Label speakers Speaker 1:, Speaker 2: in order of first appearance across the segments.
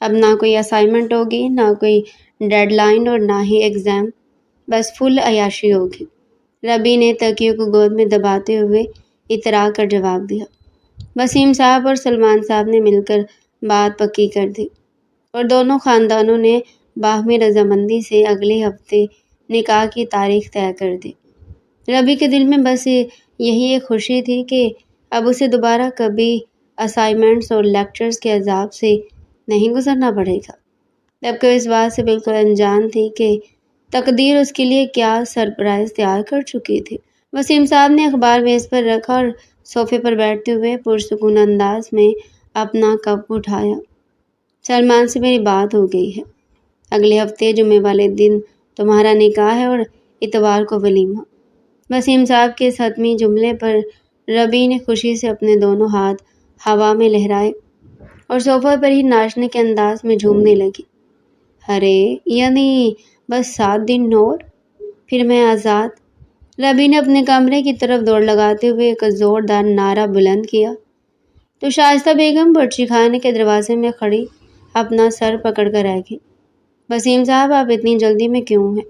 Speaker 1: اب نہ کوئی اسائنمنٹ ہوگی، نہ کوئی ڈیڈ لائن اور نہ ہی ایگزام، بس فل عیاشی ہوگی۔ ربی نے تکیے کو گود میں دباتے ہوئے اترا کر جواب دیا۔ وسیم صاحب اور سلمان صاحب نے مل کر بات پکی کر دی اور دونوں خاندانوں نے باہمی رضامندی سے اگلے ہفتے نکاح کی تاریخ طے کر دی۔ ربی کے دل میں بس یہی ایک خوشی تھی کہ اب اسے دوبارہ کبھی اسائنمنٹس اور لیکچرز کے عذاب سے نہیں گزرنا پڑے گا، جبکہ اس بات سے بالکل انجان تھی کہ تقدیر اس کے لیے کیا سرپرائز تیار کر چکی تھی۔ وسیم صاحب نے اخبار میز پر رکھا اور صوفے پر بیٹھتے ہوئے پرسکون انداز میں اپنا کپ اٹھایا۔ سلمان سے میری بات ہو گئی ہے، اگلے ہفتے جمعے والے دن تمہارا نکاح ہے اور اتوار کو ولیمہ۔ وسیم صاحب کے اس حتمی جملے پر ربی نے خوشی سے اپنے دونوں ہاتھ ہوا میں لہرائے اور صوفہ پر ہی ناچنے کے انداز میں جھومنے لگی۔ ارے یعنی بس 7 دن اور پھر میں آزاد۔ ربی نے اپنے کمرے کی طرف دوڑ لگاتے ہوئے ایک زوردار نعرہ بلند کیا تو شائستہ بیگم برچی خانے کے دروازے میں کھڑی اپنا سر پکڑ کر رہ گئی۔ وسیم صاحب آپ اتنی جلدی میں کیوں ہیں؟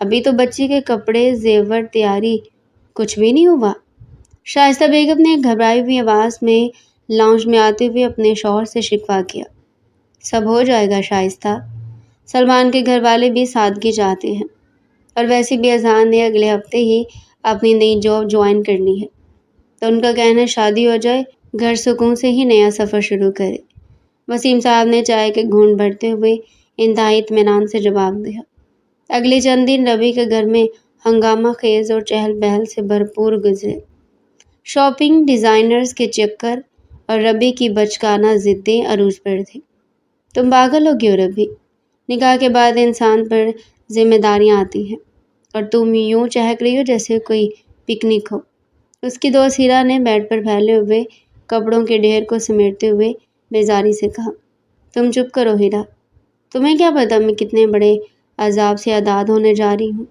Speaker 1: ابھی تو بچی کے کپڑے زیور تیاری کچھ بھی نہیں ہوا۔ شائستہ بیگم نے گھبرائی ہوئی آواز میں لاؤنج میں آتے ہوئے اپنے شوہر سے شکوہ کیا۔ سب ہو جائے گا شائستہ، سلمان کے گھر والے بھی سادگی چاہتے ہیں اور ویسے بھی اذہان نے اگلے ہفتے ہی اپنی نئی جاب جوائن کرنی ہے، تو ان کا کہنا شادی ہو جائے، گھر سکون سے ہی نیا سفر شروع کرے۔ وسیم صاحب نے چائے کے گھونٹ بھرتے ہوئے انتہائی اطمینان سے جواب دیا۔ اگلے چند دن ربی کے گھر میں ہنگامہ خیز اور چہل پہل سے بھرپور گزرے۔ شاپنگ، ڈیزائنرز کے چکر اور ربی کی بچکانہ ضدیں عروج پر تھیں۔ تم پاگل ہو گئی ہو ربی، نکاح کے بعد انسان پر ذمہ داریاں آتی ہیں اور تم یوں چہک رہی ہو جیسے کوئی پکنک ہو۔ اس کی دوست ہیرا نے بیڈ پر پھیلے ہوئے کپڑوں کے ڈھیر کو سمیٹتے ہوئے بیزاری سے کہا۔ تم چپ کرو ہیرا، تمہیں کیا پتہ میں کتنے بڑے عذاب سے آزاد ہونے جا رہی ہوں۔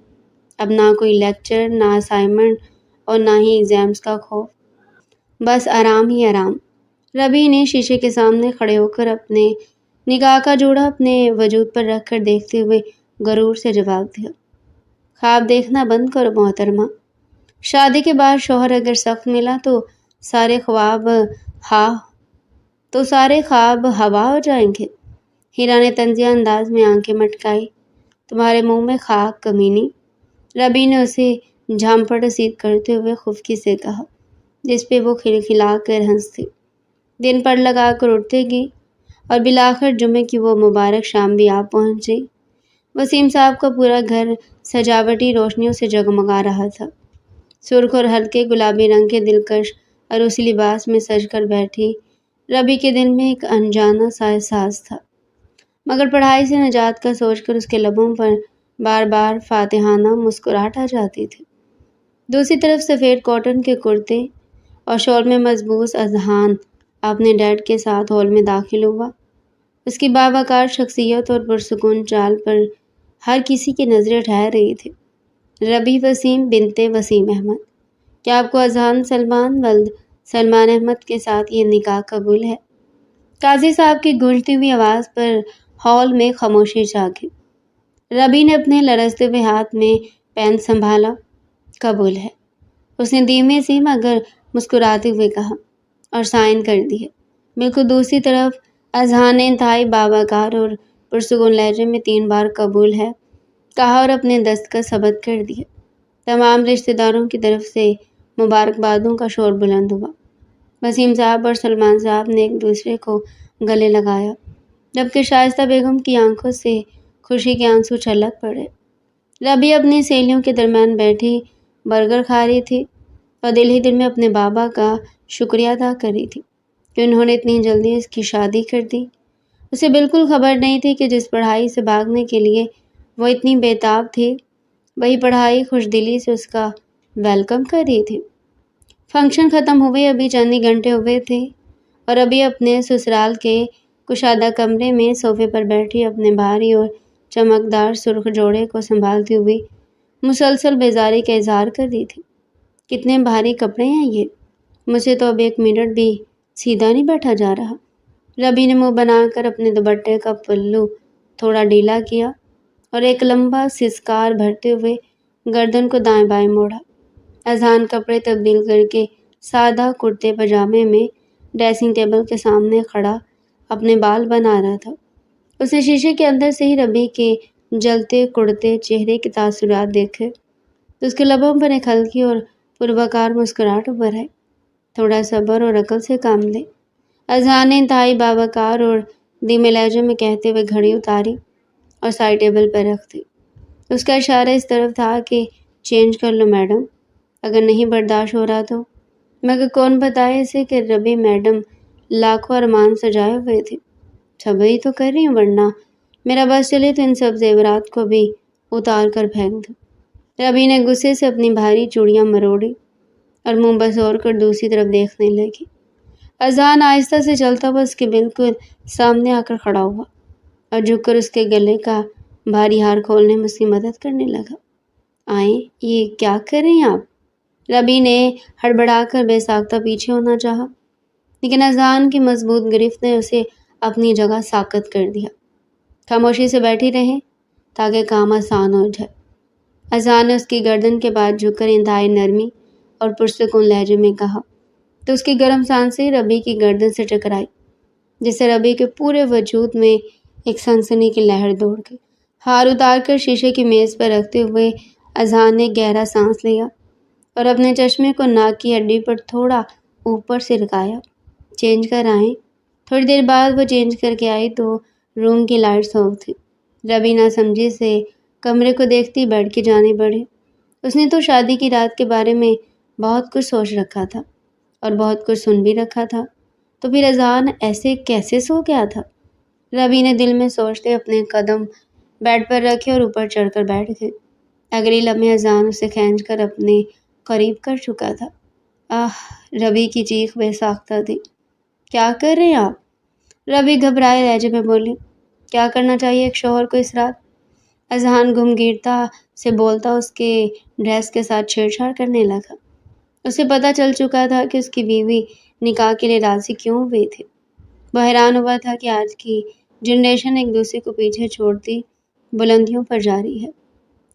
Speaker 1: اب نہ کوئی لیکچر، نہ اسائنمنٹ اور نہ ہی ایگزامز کا خوف، بس آرام ہی آرام۔ ربی نے شیشے کے سامنے کھڑے ہو کر اپنے نکاح کا جوڑا اپنے وجود پر رکھ کر دیکھتے ہوئے غرور سے جواب دیا۔ خواب دیکھنا بند کرو محترمہ، شادی کے بعد شوہر اگر سخت ملا تو سارے خواب ہوا ہو جائیں گے۔ ہیرا نے طنزیہ انداز میں آنکھیں مٹکائی۔ تمہارے منہ میں خاک کمینی، ربی نے اسے جھامپڑ رسید کرتے ہوئے خفکی سے کہا، جس پہ وہ کھلکھلا کر ہنسی۔ دن پر لگا کر اٹھتے گی اور بالآخر جمعے کی وہ مبارک شام بھی آ پہنچی۔ وسیم صاحب کا پورا گھر سجاوٹی روشنیوں سے جگمگا رہا تھا۔ سرخ اور ہلکے گلابی رنگ کے دلکش عروسی لباس میں سج کر بیٹھی ربی کے دل میں ایک انجانا سا احساس تھا، مگر پڑھائی سے نجات کا سوچ کر اس کے لبوں پر بار بار فاتحانہ مسکراہٹ آ جاتی تھی۔ دوسری طرف سفید کاٹن کے کرتے اور شال میں مضبوط اذہان اپنے ڈیڈ کے ساتھ ہال میں داخل ہوا۔ اس کی باوقار شخصیت اور پرسکون چال پر ہر کسی کی نظریں ٹھہر رہی تھی۔ ربی وسیم بنت وسیم احمد، کیا آپ کو اذہان سلمان ولد سلمان احمد کے ساتھ یہ نکاح قبول ہے؟ قاضی صاحب کی گونجتی ہوئی آواز پر ہال میں خاموشی چھا گئی۔ ربی نے اپنے لرزتے ہوئے ہاتھ میں پین سنبھالا۔ قبول ہے، اس نے دھیمے سی مگر مسکراتے ہوئے کہا اور سائن کر دیے۔ بالکل دوسری طرف اذہان نے انتہائی باوقار اور پرسکون لہجے میں 3 بار قبول ہے کہا اور اپنے دستخط ثبت کر دیے۔ تمام رشتہ داروں کی طرف سے مبارکبادوں کا شور بلند ہوا۔ وسیم صاحب اور سلمان صاحب نے ایک دوسرے کو گلے لگایا، جبکہ شائستہ بیگم کی آنکھوں سے خوشی کے آنسو چھلک پڑے۔ ربی اپنی سہیلیوں کے درمیان بیٹھی برگر کھا رہی تھی اور دل ہی دل میں اپنے بابا کا شکریہ ادا کر رہی تھی کہ انہوں نے اتنی جلدی اس کی شادی کر دی۔ اسے بالکل خبر نہیں تھی کہ جس پڑھائی سے بھاگنے کے لیے وہ اتنی بےتاب تھی، وہی پڑھائی خوش دلی سے اس کا ویلکم کر رہی تھی۔ فنکشن ختم ہوئے ابھی چند ہی گھنٹے ہوئے تھے اور ابھی اپنے سسرال کے کشادہ کمرے میں صوفے پر بیٹھی اپنے بھاری اور چمکدار سرخ جوڑے کو سنبھالتی ہوئی مسلسل بیزاری کا اظہار کر رہی تھی۔ کتنے بھاری کپڑے ہیں یہ، مجھے تو اب 1 منٹ بھی سیدھا نہیں بیٹھا جا رہا۔ ربی نے منہ بنا کر اپنے دوپٹے کا پلو تھوڑا ڈھیلا کیا اور ایک لمبا سسکار بھرتے ہوئے گردن کو دائیں بائیں موڑا۔ اذہان کپڑے تبدیل کر کے سادہ کرتے پاجامے میں ڈریسنگ ٹیبل کے سامنے کھڑا اپنے بال بنا رہا تھا۔ اس نے شیشے کے اندر سے ہی ربی کے جلتے کڑتے چہرے کے تاثرات دیکھے تو اس کے لبوں پر ایک ہلکی اور پروکار مسکراہٹ ابھر آئی۔ تھوڑا صبر اور عقل سے کام لے، اذہان نے انتہائی باوقار اور دھیمے لہجے میں کہتے ہوئے گھڑی اتاری اور سائڈ ٹیبل پر رکھ دی۔ اس کا اشارہ اس طرف تھا کہ چینج کر لو میڈم، اگر نہیں برداشت ہو رہا تو۔ مگر کون بتائے اسے کہ ربی میڈم لاکھوں ارمان سجائے ہوئے تھے۔ صبر تو کر رہی ہوں، ورنہ میرا بس چلے تو ان سب زیورات کو بھی اتار کر پھینک دو۔ ربی نے غصے سے اپنی بھاری چوڑیاں مروڑی اور منہ بسور کر دوسری طرف دیکھنے لگی۔ اذہان آہستہ سے چلتا ہوا اس کے بالکل سامنے آ کر کھڑا ہوا اور جھک کر اس کے گلے کا بھاری ہار کھولنے میں اس کی مدد کرنے لگا۔ آئیں، یہ کیا کر رہے ہیں آپ؟ ربی نے ہڑبڑا کر بے ساختہ پیچھے ہونا چاہا، لیکن اذہان کی مضبوط گرفت نے اسے اپنی جگہ ساکت کر دیا۔ خاموشی سے بیٹھی رہیں تاکہ کام آسان ہو جائے۔ اذہان نے اس کی گردن کے بعد جھک کر انتہائی نرمی اور پرسکون لہجے میں کہا تو اس کی گرم سانسیں ربی کی گردن سے ٹکرائی، جس سے ربی کے پورے وجود میں ایک سنسنی کی لہر دوڑ گئی۔ ہار اتار کر شیشے کی میز پر رکھتے ہوئے اذہان نے گہرا سانس لیا اور اپنے چشمے کو ناک کی ہڈی پر تھوڑا اوپر سے رکایا۔ چینج کر آئیں۔ تھوڑی دیر بعد وہ چینج کر کے آئی تو روم کی لائٹس آف تھی۔ ربی نہ سمجھی سے کمرے کو دیکھتی بیڈ کی جانب بڑھی۔ اس نے تو شادی کی رات کے بارے میں بہت کچھ سوچ رکھا تھا اور بہت کچھ سن بھی رکھا تھا، تو پھر اذہان ایسے کیسے سو گیا تھا؟ ربی نے دل میں سوچتے اپنے قدم بیڈ پر رکھے اور اوپر چڑھ کر بیٹھ گئے۔ اگلی لمحے اذہان اسے کھینچ کر اپنے قریب کر چکا تھا۔ ربی کی چیخ بے ساختہ تھی۔ کیا کر رہے ہیں آپ؟ ربی گھبرائے لہجے میں بولی۔ کیا کرنا چاہیے ایک شوہر کو اس رات؟ اذہان گمگیرتا سے بولتا اس کے ڈریس کے ساتھ چھیڑ چھاڑ کرنے لگا۔ اسے پتہ چل چکا تھا کہ اس کی بیوی نکاح کے لیے راضی کیوں ہوئی تھی۔ وہ حیران ہوا تھا کہ آج کی جنریشن ایک دوسرے کو پیچھے چھوڑتی بلندیوں پر جا رہی ہے،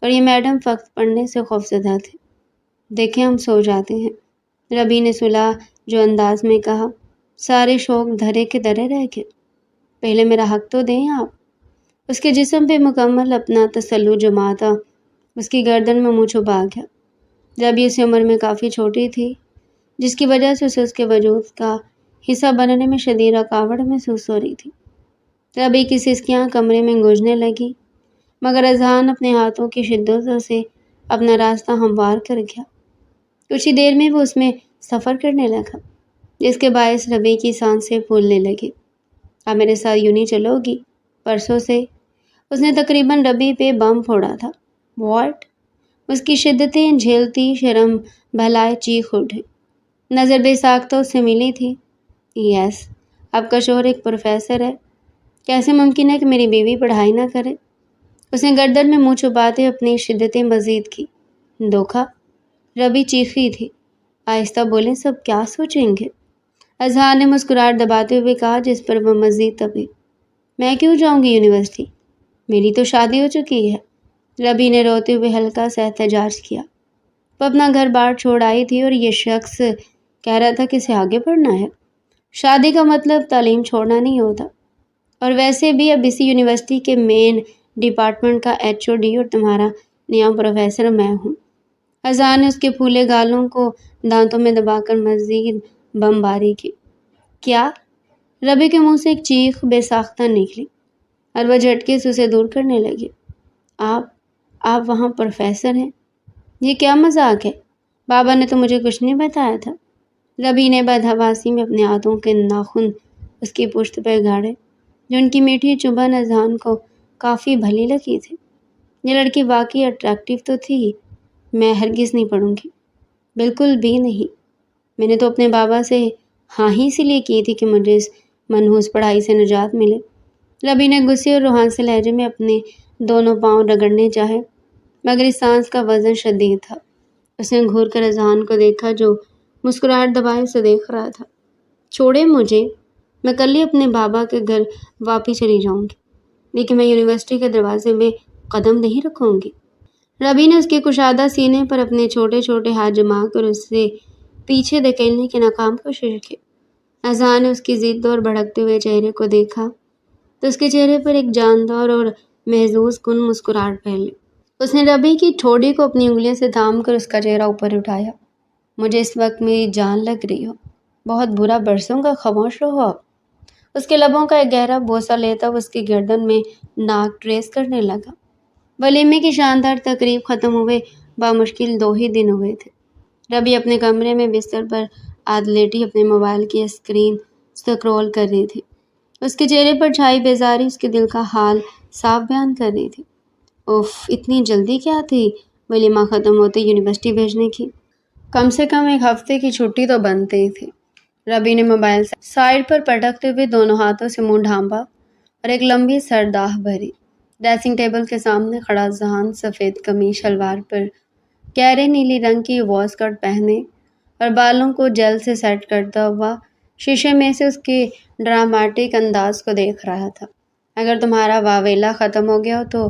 Speaker 1: اور یہ میڈم فقط پڑھنے سے خوفزدہ تھے۔ دیکھیں، ہم سو جاتے ہیں، ربی نے صلاح جو انداز میں کہا۔ سارے شوق دھرے کے دھرے رہ گئے، پہلے میرا حق تو دیں آپ۔ اس کے جسم پہ مکمل اپنا تسلط جماتا اس کی گردن میں منہ چھپا گیا۔ ربی اس عمر میں کافی چھوٹی تھی، جس کی وجہ سے اسے اس کے وجود کا حصہ بننے میں شدید رکاوٹ محسوس ہو رہی تھی۔ ربی کی سسکیاں کمرے میں گونجنے لگی، مگر اذہان اپنے ہاتھوں کی شدت سے اپنا راستہ ہموار کر گیا۔ کچھ ہی دیر میں وہ اس میں سفر کرنے لگا، جس کے باعث ربی کی سانسیں پھولنے لگی۔ اب میرے ساتھ یوں نہیں چلو گی؟ پرسوں سے اس نے تقریباً ربی پہ بم پھوڑا تھا۔ واٹ؟ اس کی شدتیں جھیلتی شرم بھلائے چیخ اٹھی۔ نظر بے ساختہ اس سے ملی تھی۔ یس، آپ کا شوہر ایک پروفیسر ہے، کیسے ممکن ہے کہ میری بیوی پڑھائی نہ کرے؟ اس نے گردن میں منہ چھپاتے اپنی شدتیں مزید کی۔ دھوکہ؟ ربی چیخی تھی۔ آہستہ بولیں، سب کیا سوچیں گے؟ اذہان نے مسکراہٹ دباتے ہوئے کہا، جس پر وہ مزید تپی۔ میں کیوں جاؤں گی یونیورسٹی؟ میری تو شادی ہو چکی ہے۔ ربی نے روتے ہوئے ہلکا سا احتجاج کیا۔ وہ اپنا گھر بار چھوڑ آئی تھی اور یہ شخص کہہ رہا تھا کہ اسے آگے پڑھنا ہے۔ شادی کا مطلب تعلیم چھوڑنا نہیں ہوتا، اور ویسے بھی اب اسی یونیورسٹی کے مین ڈپارٹمنٹ کا HOD اور تمہارا نیا پروفیسر میں ہوں۔ اذہان نے اس کے پھولے گالوں کو دانتوں میں دبا کر مزید بمباری کی۔ کیا؟ ربی کے منہ سے ایک چیخ بے ساختہ نکلی اور وہ جھٹکے سے اسے دور کرنے لگی۔ آپ وہاں پروفیسر ہیں؟ یہ کیا مذاق ہے؟ بابا نے تو مجھے کچھ نہیں بتایا تھا۔ ربی نے بدحواسی میں اپنے ہاتھوں کے ناخن اس کی پشت پہ گاڑے، جو ان کی میٹھی چبھن اذہان کو کافی بھلی لگی تھی۔ یہ لڑکی واقعی اٹریکٹیو تو تھی۔ میں ہرگز نہیں پڑھوں گی، بالکل بھی نہیں۔ میں نے تو اپنے بابا سے ہاں ہی اسی لیے کی تھی کہ مجھے اس منحوس پڑھائی سے نجات ملے۔ ربی نے غصے اور روحان سے لہجے میں اپنے دونوں پاؤں رگڑنے چاہے، مگر اس سانس کا وزن شدید تھا۔ اس نے گھور کر اذہان کو دیکھا، جو مسکراہٹ دبائے اسے دیکھ رہا تھا۔ چھوڑے مجھے، میں کل ہی اپنے بابا کے گھر واپس چلی جاؤں گی، لیکن میں یونیورسٹی کے دروازے میں قدم نہیں رکھوں گی۔ ربی نے اس کے کشادہ سینے پر اپنے چھوٹے چھوٹے ہاتھ جما کر اسے پیچھے دھکیلنے کی ناکام کوشش کی۔ اذہان نے اس کی ضد اور بھڑکتے ہوئے چہرے کو دیکھا تو اس کے چہرے پر ایک جاندار اور محظوظ کن مسکراہٹ پھیلی۔ اس نے ربی کی ٹھوڑی کو اپنی انگلیوں سے تھام کر اس کا چہرہ اوپر اٹھایا۔ مجھے اس وقت میری جان لگ رہی ہو، بہت برا برسوں گا، خاموش رہو آپ۔ اس کے لبوں کا ایک گہرا بوسہ لیتا وہ اس کی گردن میں ناک ٹریس کرنے لگا۔ ولیمے کی شاندار تقریب ختم ہوئے بامشکل 2 ہی دن ہوئے تھے۔ ربی اپنے کمرے میں بستر پر لیٹی اپنے موبائل کی اسکرین سکرول کر رہی تھی۔ اس کے چہرے پر چھائی بیزاری اس کے دل کا حال صاف بیان کر رہی تھی۔ اف، اتنی جلدی کیا تھی ولیمہ ختم ہوتے یونیورسٹی بھیجنے کی؟ کم سے کم 1 ہفتے کی چھٹی تو بنتی تھی۔ ربی نے موبائل سائڈ پر پٹکتے ہوئے دونوں ہاتھوں سے منہ ڈھانپا اور ایک لمبی سرداہ بھری۔ ڈریسنگ ٹیبل کے سامنے کھڑا ذہان سفید قمیص شلوار پر گہرے نیلی رنگ کی واش کٹ پہنے اور بالوں کو جیل سے سیٹ کرتا ہوا شیشے میں سے اس کے ڈراماٹک انداز کو دیکھ رہا تھا۔ اگر تمہارا واویلا ختم ہو گیا ہو تو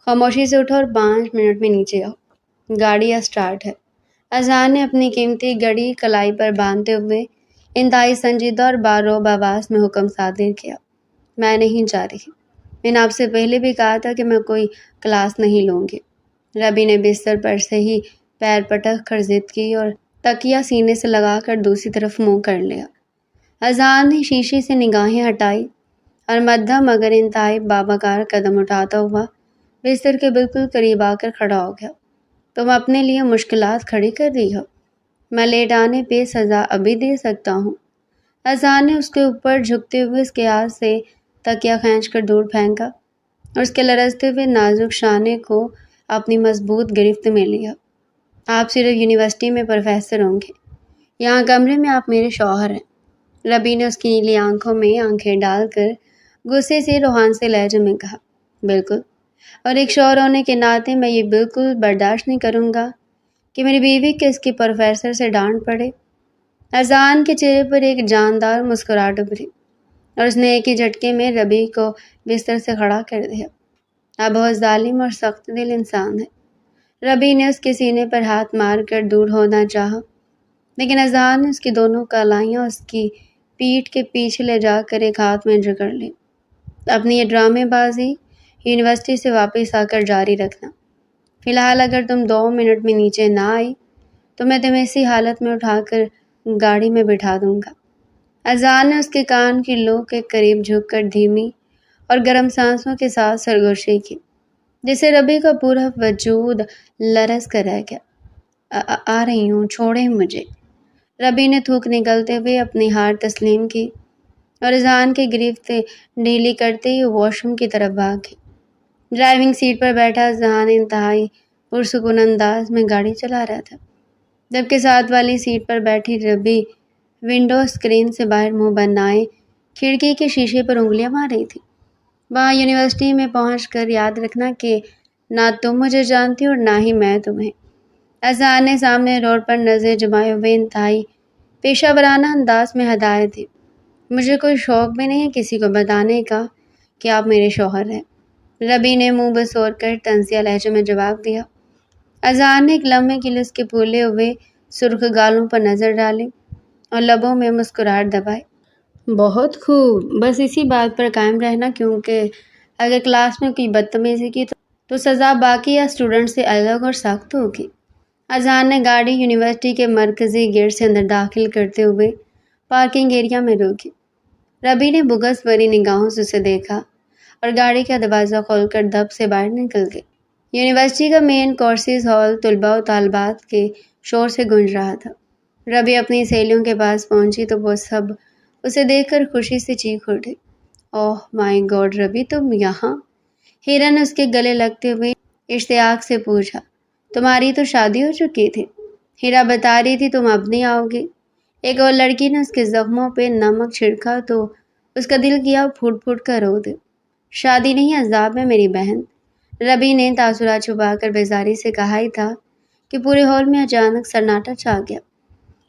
Speaker 1: خاموشی سے اٹھو اور 5 منٹ میں نیچے آؤ، گاڑی اسٹارٹ ہے۔ اذہان نے اپنی قیمتی گھڑی کلائی پر باندھتے ہوئے انتہائی سنجیدہ اور باروب آواز میں حکم صادر کیا۔ میں نہیں جا رہی، میں نے آپ سے پہلے بھی کہا تھا کہ میں کوئی کلاس نہیں لوں گی۔ ربی نے بستر پر سے ہی پیر پٹک کر ضد کی اور تکیہ سینے سے لگا کر دوسری طرف منہ کر لیا۔ اذہان نے شیشے سے نگاہیں ہٹائی اور مدھم مگر انتہائی باوقار قدم اٹھاتا ہوا بستر کے بالکل قریب آ کر کھڑا ہو گیا۔ تم اپنے لیے مشکلات کھڑی کر رہی ہو، میں لیٹ آنے پہ سزا ابھی دے سکتا ہوں۔ اذہان نے اس کے اوپر جھکتے ہوئے اس کے ہاتھ سے تکیہ کھینچ کر دور پھینکا اور اس کے لرزتے ہوئے نازک شانے کو اپنی مضبوط گرفت میں لیا۔ آپ صرف یونیورسٹی میں پروفیسر ہوں گے، یہاں کمرے میں آپ میرے شوہر ہیں۔ ربی نے اس کی نیلی آنکھوں میں آنکھیں ڈال کر غصے سے روحان سے لہجے میں کہا، بالکل، اور ایک شوہر ہونے کے ناطے میں یہ بالکل برداشت نہیں کروں گا کہ میری بیوی کے اس کی پروفیسر سے ڈانٹ پڑے۔ اذہان کے چہرے پر ایک جاندار مسکراہٹ ابھری اور اس نے ایک ہی جھٹکے میں ربی کو بستر سے کھڑا کر دیا۔ آپ بہت ظالم اور سخت دل انسان ہے۔ ربی نے اس کے سینے پر ہاتھ مار کر دور ہونا چاہا، لیکن اذہان نے اس کی دونوں کلائیاں اس کی پیٹھ کے پیچھے لے جا کر ایک ہاتھ میں جکڑ لی۔ اپنی یہ ڈرامے بازی یونیورسٹی سے واپس آ کر جاری رکھنا۔ فی الحال اگر تم 2 منٹ میں نیچے نہ آئی تو میں تمہیں اسی حالت میں اٹھا کر گاڑی میں بٹھا دوں گا۔ اذہان نے اس کے کان کی لو کے قریب جھک کر دھیمی اور گرم سانسوں کے ساتھ سرگوشی کی، جس سے ربی کا پورا وجود لرز کر رہ گیا۔ آ رہی ہوں، چھوڑیں مجھے۔ ربی نے تھوک نکلتے ہوئے اپنی ہار تسلیم کی اور اذہان کی گرفت ڈھیلی کرتے ہی واش روم کی طرف بھاگ گئی۔ ڈرائیونگ سیٹ پر بیٹھا اذہان انتہائی پرسکون انداز میں گاڑی چلا رہا تھا، جبکہ ساتھ والی سیٹ پر بیٹھی ربی ونڈو اسکرین سے باہر منہ بنائے کھڑکی کے شیشے پر انگلیاں مار رہی تھی۔ وہاں یونیورسٹی میں پہنچ کر یاد رکھنا کہ نہ تم مجھے جانتی اور نہ ہی میں تمہیں۔ اذہان نے سامنے روڈ پر نظر جمائے ہوئے انتہائی پیشہ ورانہ انداز میں ہدایت دی۔ مجھے کوئی شوق بھی نہیں کسی کو بتانے کا کہ آپ میرے شوہر ہیں، ربی نے منہ بسور کر طنزیہ لہجے میں جواب دیا۔ اذہان نے ایک لمحے کے لیے اس کے پھولے ہوئے سرخ گالوں پر نظر ڈالی اور لبوں میں مسکراہٹ دبائی۔ بہت خوب، بس اسی بات پر قائم رہنا، کیونکہ اگر کلاس میں کوئی بدتمیزی کی تو سزا باقی یا اسٹوڈنٹ سے الگ اور سخت ہوگی۔ اذہان نے گاڑی یونیورسٹی کے مرکزی گیٹ سے اندر داخل کرتے ہوئے پارکنگ ایریا میں روکی۔ ربی نے بغض بھری نگاہوں سے اسے دیکھا اور گاڑی کا دروازہ کھول کر دب سے باہر نکل گئی۔ یونیورسٹی کا مین کورسز ہال طلباء و طالبات کے شور سے گونج رہا تھا۔ ربی اپنی سہیلیوں کے پاس پہنچی تو وہ سب اسے دیکھ کر خوشی سے چیخ اٹھے۔ اوہ مائی گاڈ ربی، تم یہاں؟ ہیرا نے اس کے گلے لگتے ہوئے اشتیاق سے پوچھا۔ تمہاری تو شادی ہو چکی تھی، ہیرا بتا رہی تھی، تم اب نہیں آؤ گی۔ ایک اور لڑکی نے اس کے زخموں پہ نمک چھڑکا تو اس کا دل کیا پھوٹ پھوٹ کر رو دے۔ شادی نہیں، عذاب ہے میری بہن، ربی نے تاثرات چھپا کر بیزاری سے کہا ہی تھا کہ پورے ہال میں اچانک سناٹا چھا گیا۔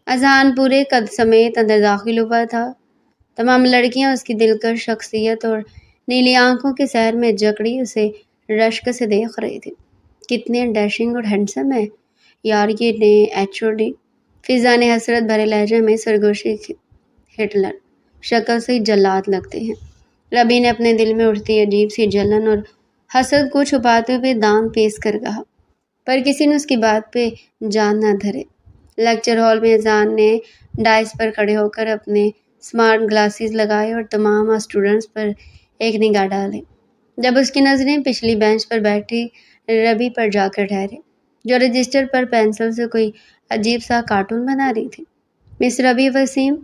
Speaker 1: اذہان پورے قد سمیت اندر داخل ہوا تھا۔ تمام لڑکیاں اس کی دلکش شخصیت اور نیلی آنکھوں کے سیر میں جکڑی اسے رشک سے دیکھ رہی تھی۔ کتنے ڈیشنگ اور ہینڈسم ہے یار یہ نئے HOD۔ فضا نے حسرت بھرے لہجے میں سرگوشی کی۔ ہٹلر شکل سے ہی جلاد لگتے ہیں۔ ربی نے اپنے دل میں اٹھتی عجیب سی جلن اور حسد کو چھپاتے ہوئے دانت پیس کر کہا، پر کسی نے اس کی بات پہ جان نہ دھرے۔ لیکچر ہال میں اذان نے ڈائس پر کھڑے ہو کر اپنے سمارٹ گلاسز لگائے اور تمام اسٹوڈنٹس پر ایک نگاہ ڈالی۔ جب اس کی نظریں پچھلی بینچ پر بیٹھی ربی پر جا کر ٹھہرے، جو رجسٹر پر پینسل سے کوئی عجیب سا کارٹون بنا رہی تھی۔ مس ربی وسیم،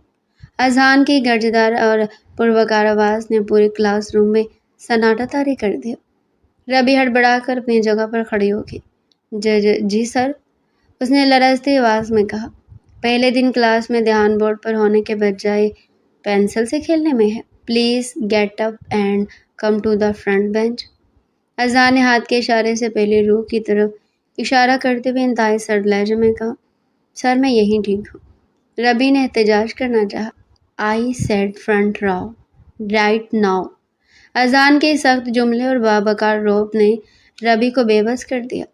Speaker 1: اذان کی گرجدار اور پروکار آواز نے پورے کلاس روم میں سناٹا طاری کر دیا۔ ربی ہڑبڑا کر اپنی جگہ پر کھڑی ہو گئی۔ جی سر، اس نے لرزتی آواز میں کہا۔ پہلے دن کلاس میں دھیان بورڈ پر ہونے کے بجائے پینسل سے کھیلنے میں ہے۔ Please get up and come to the front bench. Azan نے ہاتھ کے اشارے سے پہلی رو کی طرف اشارہ کرتے ہوئے انتہائی سرد لہجے میں کہا، سر میں یہیں ٹھیک ہوں۔ ربی نے احتجاج کرنا چاہا۔ I said front Rao right now. اذان کے سخت جملے اور بابکار روب نے ربی کو بے بس کر دیا۔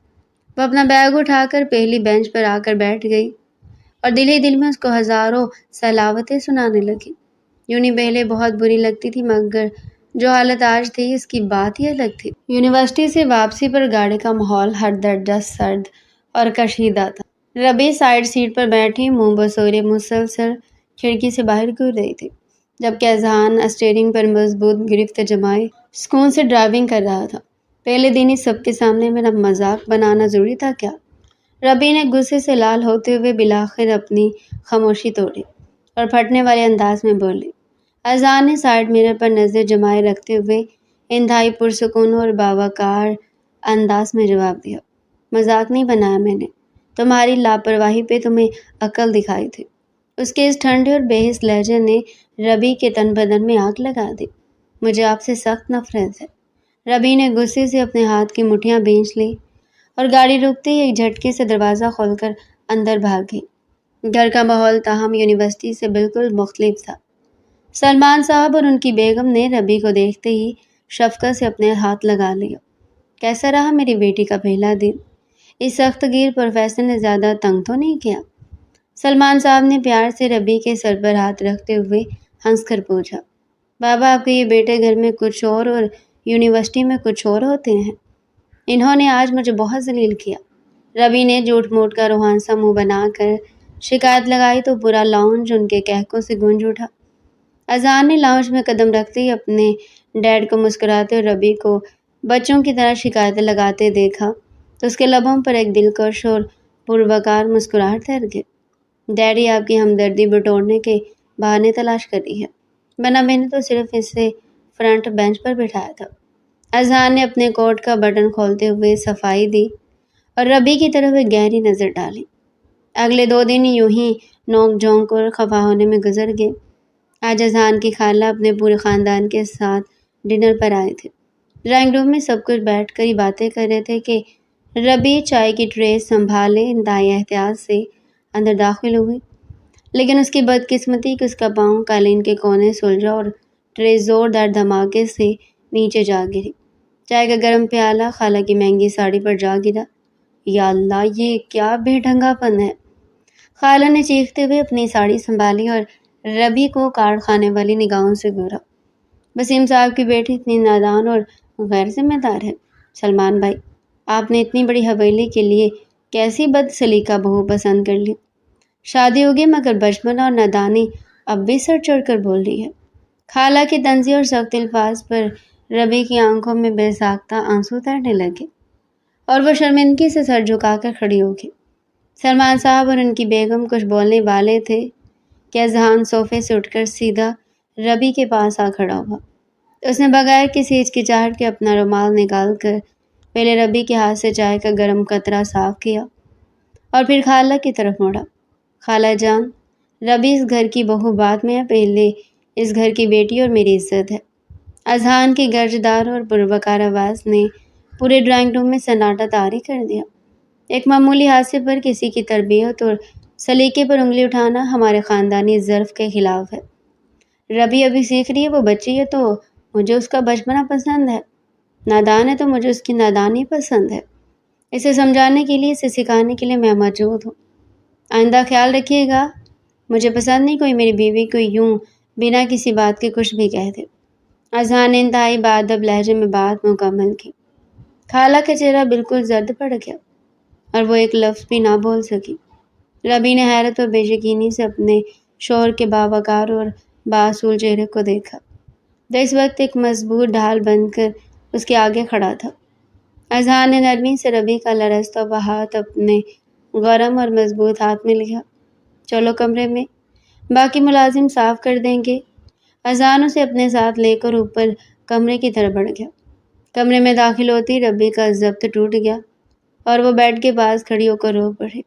Speaker 1: وہ اپنا بیگ اٹھا کر پہلی بینچ پر آ کر بیٹھ گئی اور دل ہی دل میں اس کو ہزاروں سلاوتیں سنانے لگی۔ یوں نہیں پہلے بہت بری لگتی تھی، مگر جو حالت آج تھی اس کی بات ہی الگ تھی۔ یونیورسٹی سے واپسی پر گاڑی کا ماحول ہر درجہ سرد اور کشیدہ تھا۔ ربی سائیڈ سیٹ پر بیٹھی منہ بسورے مسلسل کھڑکی سے باہر گر رہی تھی، جبکہ اذان اسٹیئرنگ پر مضبوط گرفت جمائے سکون سے ڈرائیونگ کر رہا تھا۔ پہلے دن ہی سب کے سامنے میرا مذاق بنانا ضروری تھا کیا؟ ربی نے غصے سے لال ہوتے ہوئے بالآخر اپنی خاموشی توڑی اور پھٹنے والے انداز میں بولی۔ اذان نے سائیڈ مرر پر نظر جمائے رکھتے ہوئے انتہائی پرسکون اور باوقار انداز میں جواب دیا، مذاق نہیں بنایا میں نے، تمہاری لاپرواہی پہ تمہیں عقل دکھائی تھی۔ اس کے اس ٹھنڈے اور بے حس لہجے نے ربی کے تن بدن میں آگ لگا دی۔ مجھے آپ سے سخت نفرت ہے۔ ربی نے غصے سے اپنے ہاتھ کی مٹھیاں بھینچ لی اور گاڑی رکتے ہی ایک جھٹکے سے دروازہ کھول کر اندر بھاگ گئی۔ گھر کا ماحول تاہم یونیورسٹی سے بالکل مختلف تھا۔ سلمان صاحب اور ان کی بیگم نے ربی کو دیکھتے ہی شفقت سے اپنے ہاتھ لگا لیا۔ کیسا رہا میری بیٹی کا پہلا دن؟ اس سخت گیر پروفیسر نے زیادہ تنگ تو نہیں کیا؟ سلمان صاحب نے پیار سے ربی کے سر پر ہاتھ رکھتے ہوئے ہنس کر پوچھا۔ بابا آپ کے یہ بیٹے گھر میں کچھ اور یونیورسٹی میں کچھ اور ہوتے ہیں۔ انہوں نے آج مجھے بہت ذلیل کیا۔ ربی نے جھوٹ موٹ کا روحان سا منہ بنا کر شکایت لگائی تو پورا لاؤنج ان کے کہکوں سے گونج اٹھا۔ اذان نے لاؤنج میں قدم رکھتے ہی اپنے ڈیڈ کو مسکراتے اور ربی کو بچوں کی طرح شکایتیں لگاتے دیکھا تو اس کے لبوں پر ایک دلکش اور پروکار مسکراہٹ تیر گئی۔ ڈیڈی آپ کی ہمدردی بٹورنے کے بہانے تلاش کری ہے، ورنہ میں نے تو صرف اسے فرنٹ بینچ پر بٹھایا تھا۔ اذان نے اپنے کوٹ کا بٹن کھولتے ہوئے صفائی دی اور ربی کی طرف ایک گہری نظر ڈالی۔ اگلے 2 دن یوں ہی نوک جھونک اور خفا ہونے میں گزر گئے۔ آج اذان کی خالہ اپنے پورے خاندان کے ساتھ ڈنر پر آئے تھے۔ ڈرائنگ روم میں سب کچھ بیٹھ کر ہی باتیں کر رہے تھے کہ ربی چائے کی ٹرے سنبھالے انتہائی احتیاط سے اندر داخل ہوئی، لیکن اس کی بدقسمتی کہ اس کا پاؤں قالین کے کونے سلجھا اور ٹرے زوردار دھماکے سے نیچے جا گری۔ چائے کا گرم پیالہ خالہ کی مہنگی ساڑی پر جا گرا۔ یا اللہ، یہ کیا بے ڈھنگا پن ہے! خالہ نے چیختے ہوئے اپنی ساڑی سنبھالی اور ربی کو کاٹ کھانے والی نگاہوں سے گھورا۔ وسیم صاحب کی بیٹی اتنی نادان اور غیر ذمہ دار ہے۔ سلمان بھائی، آپ نے اتنی بڑی حویلی کے لیے کیسی بد سلیقہ بہو پسند کر لی؟ شادی ہوگی مگر بچپن اور نادانی اب بھی سر چڑھ کر بول رہی ہے۔ خالہ کی طنزی اور سخت الفاظ پر ربی کی آنکھوں میں بے ساختہ آنسو تیرنے لگے اور وہ شرمندگی سے سر جھکا کر کھڑی ہو گئی۔ سلمان صاحب اور ان کی بیگم کچھ بولنے والے تھے کہ اذان صوفے سے اٹھ کر سیدھا ربی کے پاس آ کھڑا ہوا۔ اس نے بغیر کسی ہچکچاہٹ کے اپنا رومال نکال کر پہلے ربی کے ہاتھ سے چائے کا گرم قطرہ صاف کیا اور پھر خالہ کی طرف مڑا۔ خالہ جان، ربی اس گھر کی بہو بعد میں ہے، پہلے اس گھر کی بیٹی اور میری عزت ہے۔ اذان کی گرجدار اور پروکار آواز نے پورے ڈرائنگ روم میں سناٹا طاری کر دیا۔ ایک معمولی حادثے پر کسی کی تربیت اور سلیقے پر انگلی اٹھانا ہمارے خاندانی ظرف کے خلاف ہے۔ ربی ابھی سیکھ رہی ہے، وہ بچی ہے، تو مجھے اس کا بچپنا پسند ہے، نادان ہے تو مجھے اس کی نادانی پسند ہے۔ اسے سمجھانے کے لیے، اسے سکھانے کے لیے میں موجود ہوں۔ آئندہ خیال رکھیے گا۔ مجھے پسند نہیں کوئی میری بیوی کو یوں بنا کسی بات کے کچھ بھی کہہ دے۔ اذہان نے انتہائی بادب لہجے میں بات مکمل کی۔ خالہ کا چہرہ بالکل زرد پڑ گیا اور وہ ایک لفظ بھی نہ بول سکی۔ ربی نے حیرت اور بے یقینی سے اپنے شوہر کے باوقار اور بااصول چہرے کو دیکھا، جو اس وقت ایک مضبوط ڈھال بن کر اس کے آگے کھڑا تھا۔ اذہان نے نرمی سے ربی کا لرزتا ہوا ہاتھ اپنے گرم اور مضبوط ہاتھ میں لیا۔ چلو کمرے میں، باقی ملازم صاف کر دیں گے۔ اذہان اسے اپنے ساتھ لے کر اوپر کمرے کی طرف بڑھ گیا۔ کمرے میں داخل ہوتی ربی کا ضبط ٹوٹ گیا اور وہ بیڈ کے پاس کھڑی ہو کر رو پڑی۔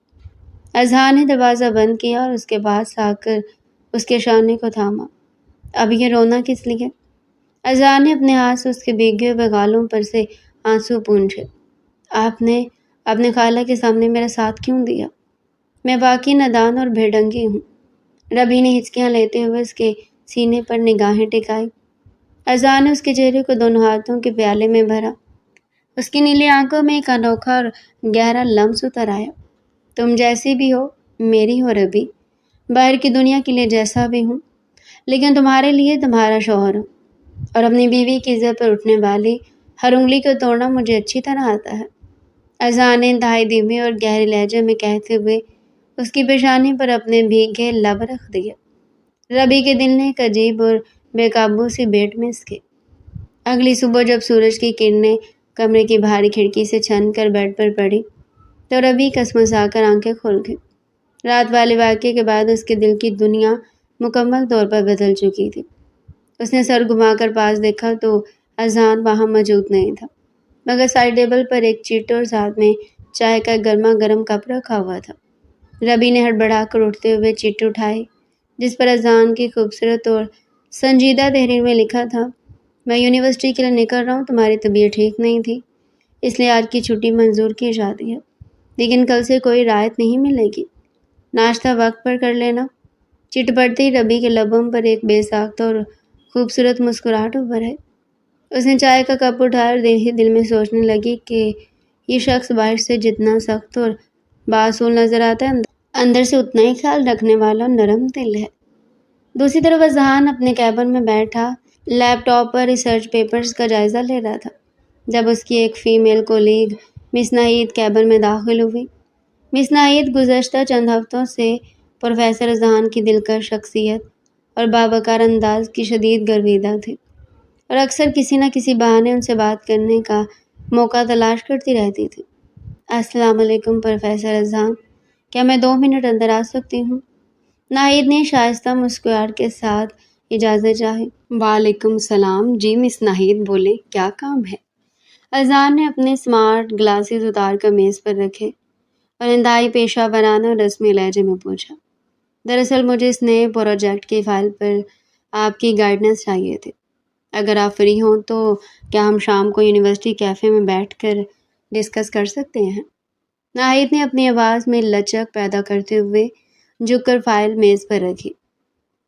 Speaker 1: اذہان نے دروازہ بند کیا اور اس کے پاس آ کر اس کے شانے کو تھاما۔ اب یہ رونا کس لیے؟ اذہان نے اپنے ہاتھ سے اس کے بھیگے ہوئے گالوں پر سے آنسو پونچھے۔ آپ نے اپنے خالہ کے سامنے میرا ساتھ کیوں دیا؟ میں واقعی نادان اور بے ڈنگی ہوں۔ ربی نے ہچکیاں لیتے ہوئے اس کے سینے پر نگاہیں ٹکائی۔ اذہان نے اس کے چہرے کو دونوں ہاتھوں کے پیالے میں بھرا۔ اس کی نیلی آنکھوں میں ایک انوکھا اور گہرا لمس اتر آیا۔ تم جیسی بھی ہو، میری ہو ربی، باہر کی دنیا کے لیے جیسا بھی ہوں، لیکن تمہارے لیے تمہارا شوہر ہوں، اور اپنی بیوی کی عزت پر اٹھنے والی ہر انگلی کو توڑنا مجھے اچھی طرح آتا ہے۔ اذہان نے انتہائی دھیمے اور گہرے لہجے میں کہتے ہوئے اس کی پیشانی پر اپنے بھیگے لب رکھ دیے۔ ربی کے دل نے ایک عجیب اور بے قابو سی بیٹ میں اس کے۔ اگلی صبح جب سورج کی کرنیں کمرے کی بھاری کھڑکی سے چھن کر بیڈ پر پڑی تو ربی کسمسا کر آنکھیں کھول گئی۔ رات والے واقعے کے بعد اس کے دل کی دنیا مکمل طور پر بدل چکی تھی۔ اس نے سر گھما کر پاس دیکھا تو اذہان وہاں موجود نہیں تھا، مگر سائڈ ٹیبل پر ایک چٹ اور ساتھ میں چائے کا گرما گرم کپ رکھا ہوا تھا۔ ربی نے ہڑبڑا کر اٹھتے ہوئے چٹ اٹھائی، جس پر اذہان کی خوبصورت اور سنجیدہ تحریر میں لکھا تھا، میں یونیورسٹی کے لیے نکل رہا ہوں، تمہاری طبیعت ٹھیک نہیں تھی، اس لیے آج کی چھٹی منظور کی جاتی ہے، لیکن کل سے کوئی رعایت نہیں ملے گی، ناشتہ وقت پر کر لینا۔ چٹ پڑتے ہی ربی کے لبوں پر ایک بے ساختہ اور خوبصورت مسکراہٹ ابھر آئی۔ اس نے چائے کا کپ اٹھایا اور دل ہی دل میں سوچنے لگی کہ یہ شخص باہر سے جتنا سخت اور بااصول نظر آتا ہے، اندر سے اتنا ہی خیال رکھنے والا اور نرم دل ہے۔ دوسری طرف اذہان اپنے کیبن میں بیٹھا لیپ ٹاپ پر ریسرچ پیپرز کا جائزہ لے رہا تھا جب اس کی ایک فیمیل کولیگ مس ناہید کیبن میں داخل ہوئی۔ مس ناہید گزشتہ چند ہفتوں سے پروفیسر اذہان کی دلکش شخصیت اور باوقار انداز کی شدید گرویدہ تھی اور اکثر کسی نہ کسی بہانے ان سے بات کرنے کا موقع تلاش کرتی رہتی تھی۔ السلام علیکم پروفیسر اذہان، کیا میں 2 منٹ اندر آ سکتی ہوں؟ ناہید نے شائستہ مسکراہٹ کے ساتھ اجازت چاہی۔ وعلیکم السلام، جی مس ناہید بولیں، کیا کام ہے؟ اذہان نے اپنے اسمارٹ گلاسز اتار کر میز پر رکھے اور انتہائی پیشہ ورانہ اور رسمی لہجے میں پوچھا۔ دراصل مجھے اس نئے پروجیکٹ کی فائل پر آپ کی گائیڈنس چاہیے تھی۔ اگر آپ فری ہوں تو کیا ہم شام کو یونیورسٹی کیفے میں بیٹھ کر ڈسکس کر سکتے ہیں؟ ناہید نے اپنی آواز میں لچک پیدا کرتے ہوئے جھک کر فائل میز پر رکھی۔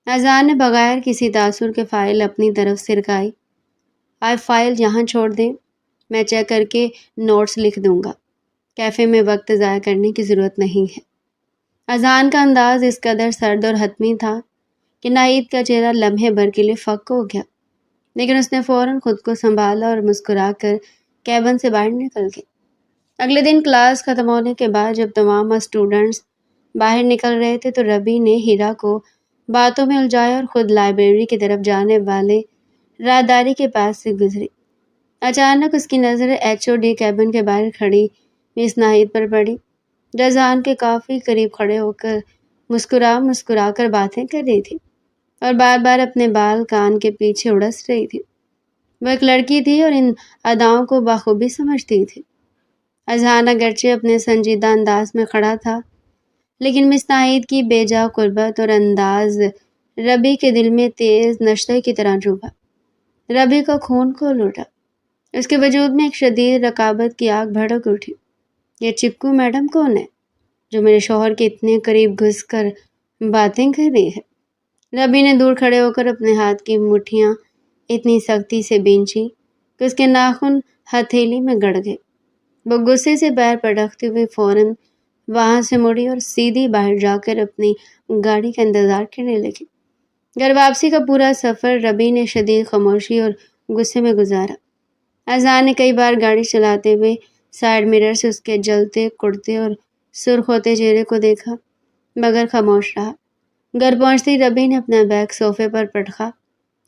Speaker 1: اذہان نے بغیر کسی تاثر کے فائل اپنی طرف سرکائی۔ آپ فائل یہاں چھوڑ دیں، میں چیک کر کے نوٹس لکھ دوں گا، کیفے میں وقت ضائع کرنے کی ضرورت نہیں ہے۔ اذہان کا انداز اس قدر سرد اور حتمی تھا کہ ناہید کا چہرہ لمحے بھر کے لیے فک ہو گیا، لیکن اس نے فوراً خود کو سنبھالا اور مسکرا کر کیبن سے باہر نکل گئی۔ اگلے دن کلاس ختم ہونے کے بعد جب تمام اسٹوڈنٹس باہر نکل رہے تھے تو ربی نے ہیرا کو باتوں میں الجھایا اور خود لائبریری کی طرف جانے والے راہداری کے پاس سے گزری۔ اچانک اس کی نظر HOD کیبن کے باہر کھڑی مس ناہید پر پڑی، جو اذہان کے کافی قریب کھڑے ہو کر مسکرا کر باتیں کر رہی تھی اور بار بار اپنے بال کان کے پیچھے اڑس رہی تھی۔ وہ ایک لڑکی تھی اور ان اداؤں کو بخوبی سمجھتی تھی۔ اذہان اگرچہ اپنے سنجیدہ انداز میں کھڑا تھا، لیکن مس ناہید کی بے جا قربت اور انداز ربی کے دل میں تیز نشتے کی طرح چبھا۔ ربی کا خون کھول اٹھا، اس کے وجود میں ایک شدید رقابت کی آگ بھڑک اٹھی۔ یہ چپکو میڈم کون ہے جو میرے شوہر کے اتنے قریب گھس کر باتیں کر رہی ہے؟ ربی نے دور کھڑے ہو کر اپنے ہاتھ کی مٹھیاں اتنی سختی سے بینچی کہ اس کے ناخن ہتھیلی میں گڑ گئے۔ وہ غصے سے پیر پٹکتے ہوئے فوراً وہاں سے مڑی اور سیدھی باہر جا کر اپنی گاڑی کا انتظار کرنے لگی۔ گھر واپسی کا پورا سفر ربی نے شدید خاموشی اور غصے میں گزارا۔ اذہان نے کئی بار گاڑی چلاتے ہوئے سائیڈ مرر سے اس کے جلتے کڑتے اور سرخ ہوتے چہرے کو دیکھا، مگر خاموش رہا۔ گھر پہنچتے ہی ربی نے اپنا بیگ صوفے پر پٹکا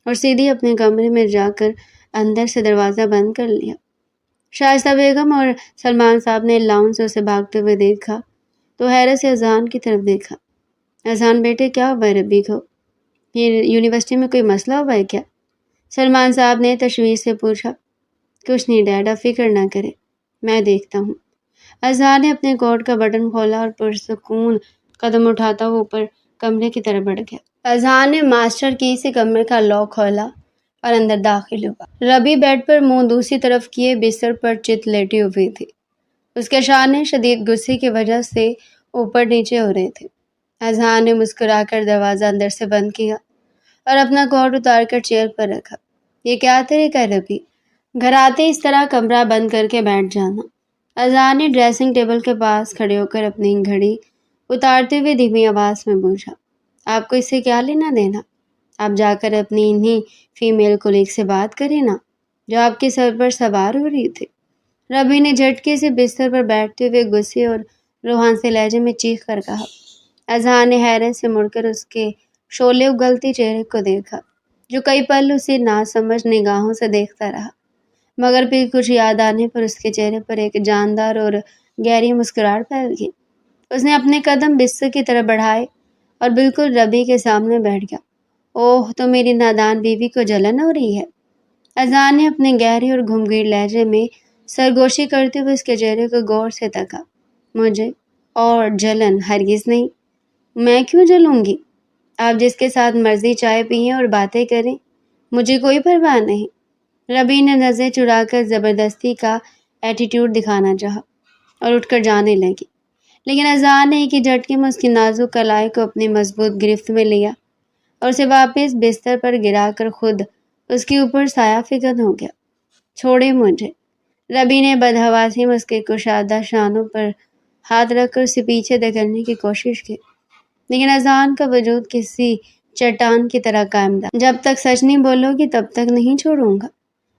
Speaker 1: اور سیدھی اپنے کمرے میں جا کر اندر سے دروازہ بند کر لیا۔ شائستہ بیگم اور سلمان صاحب نے لاؤنج سے اسے بھاگتے ہوئے دیکھا تو حیرت سے اذہان کی طرف دیکھا۔ اذہان بیٹے، کیا ہوا ہے ربی کو؟ یہ یونیورسٹی میں کوئی مسئلہ ہوا ہے کیا؟ سلمان صاحب نے تشویش سے پوچھا۔ کچھ نہیں ڈیڈ، آپ فکر نہ کریں، میں دیکھتا ہوں۔ اذہان نے اپنے کوٹ کا بٹن کھولا اور پرسکون قدم اٹھاتا ہوا اوپر کمرے کی طرف بڑھ گیا۔ اذہان نے ماسٹر کی سے کمرے کا لاک کھولا اور اندر داخل ہوا۔ ربی بیڈ پر منہ دوسری طرف کیے بستر پر چت لیٹی ہوئی تھی۔ اس کے شانے شدید غصے کی وجہ سے اوپر نیچے ہو رہے تھے۔ اذہان نے مسکرا کر دروازہ اندر سے بند کیا اور اپنا کوٹ اتار کر چیئر پر رکھا۔ یہ کیا طریقہ ہے ربی؟ گھر آتے اس طرح کمرہ بند کر کے بیٹھ جانا؟ اذہان نے ڈریسنگ ٹیبل کے پاس کھڑے ہو کر اپنی گھڑی اتارتے ہوئے دھیمی آواز میں پوچھا۔ آپ کو اس سے کیا لینا دینا؟ آپ جا کر اپنی انہی فیمیل کولیگ سے بات کریں نا، جو آپ کے سر پر سوار ہو رہی تھی۔ ربی نے جھٹکے سے بستر پر بیٹھتے ہوئے غصے اور روحان سے لہجے میں چیخ کر کہا۔ اذہان نے حیرت سے مڑ کر اس کے شعلے اگلتے چہرے کو دیکھا، جو کئی پل اسے ناسمجھ نگاہوں سے دیکھتا رہا، مگر پھر کچھ یاد آنے پر اس کے چہرے پر ایک جاندار اور گہری مسکراہٹ پھیل گئی۔ اس نے اپنے قدم بستر کی طرف بڑھائے اور بالکل ربی کے سامنے بیٹھ گیا۔ اوہ، تو میری نادان بیوی کو جلن ہو رہی ہے؟ اذہان نے اپنے گہرے اور گھمگیر لہجے میں سرگوشی کرتے ہوئے اس کے چہرے کو غور سے تکا۔ مجھے اور جلن ہرگز نہیں، میں کیوں جلوں گی؟ آپ جس کے ساتھ مرضی چائے پئیں اور باتیں کریں، مجھے کوئی پرواہ نہیں۔ ربی نے نظریں چرا کر زبردستی کا ایٹیٹیوڈ دکھانا چاہا اور اٹھ کر جانے لگی، لیکن اذہان نے ایک ہی جھٹکے میں اس کی نازک کلائی کو اپنی مضبوط گرفت میں لیا اور اسے واپس بستر پر گرا کر خود اس کے اوپر سایہ فکن ہو گیا۔ چھوڑے مجھے۔ ربی نے بدحواسی میں اس کے کشادہ شانوں پر ہاتھ رکھ کر اسے پیچھے دھکیلنے کی کوشش کی، لیکن اذہان کا وجود کسی چٹان کی طرح قائم رہا۔ جب تک سچ نہیں بولو گی تب تک نہیں چھوڑوں گا۔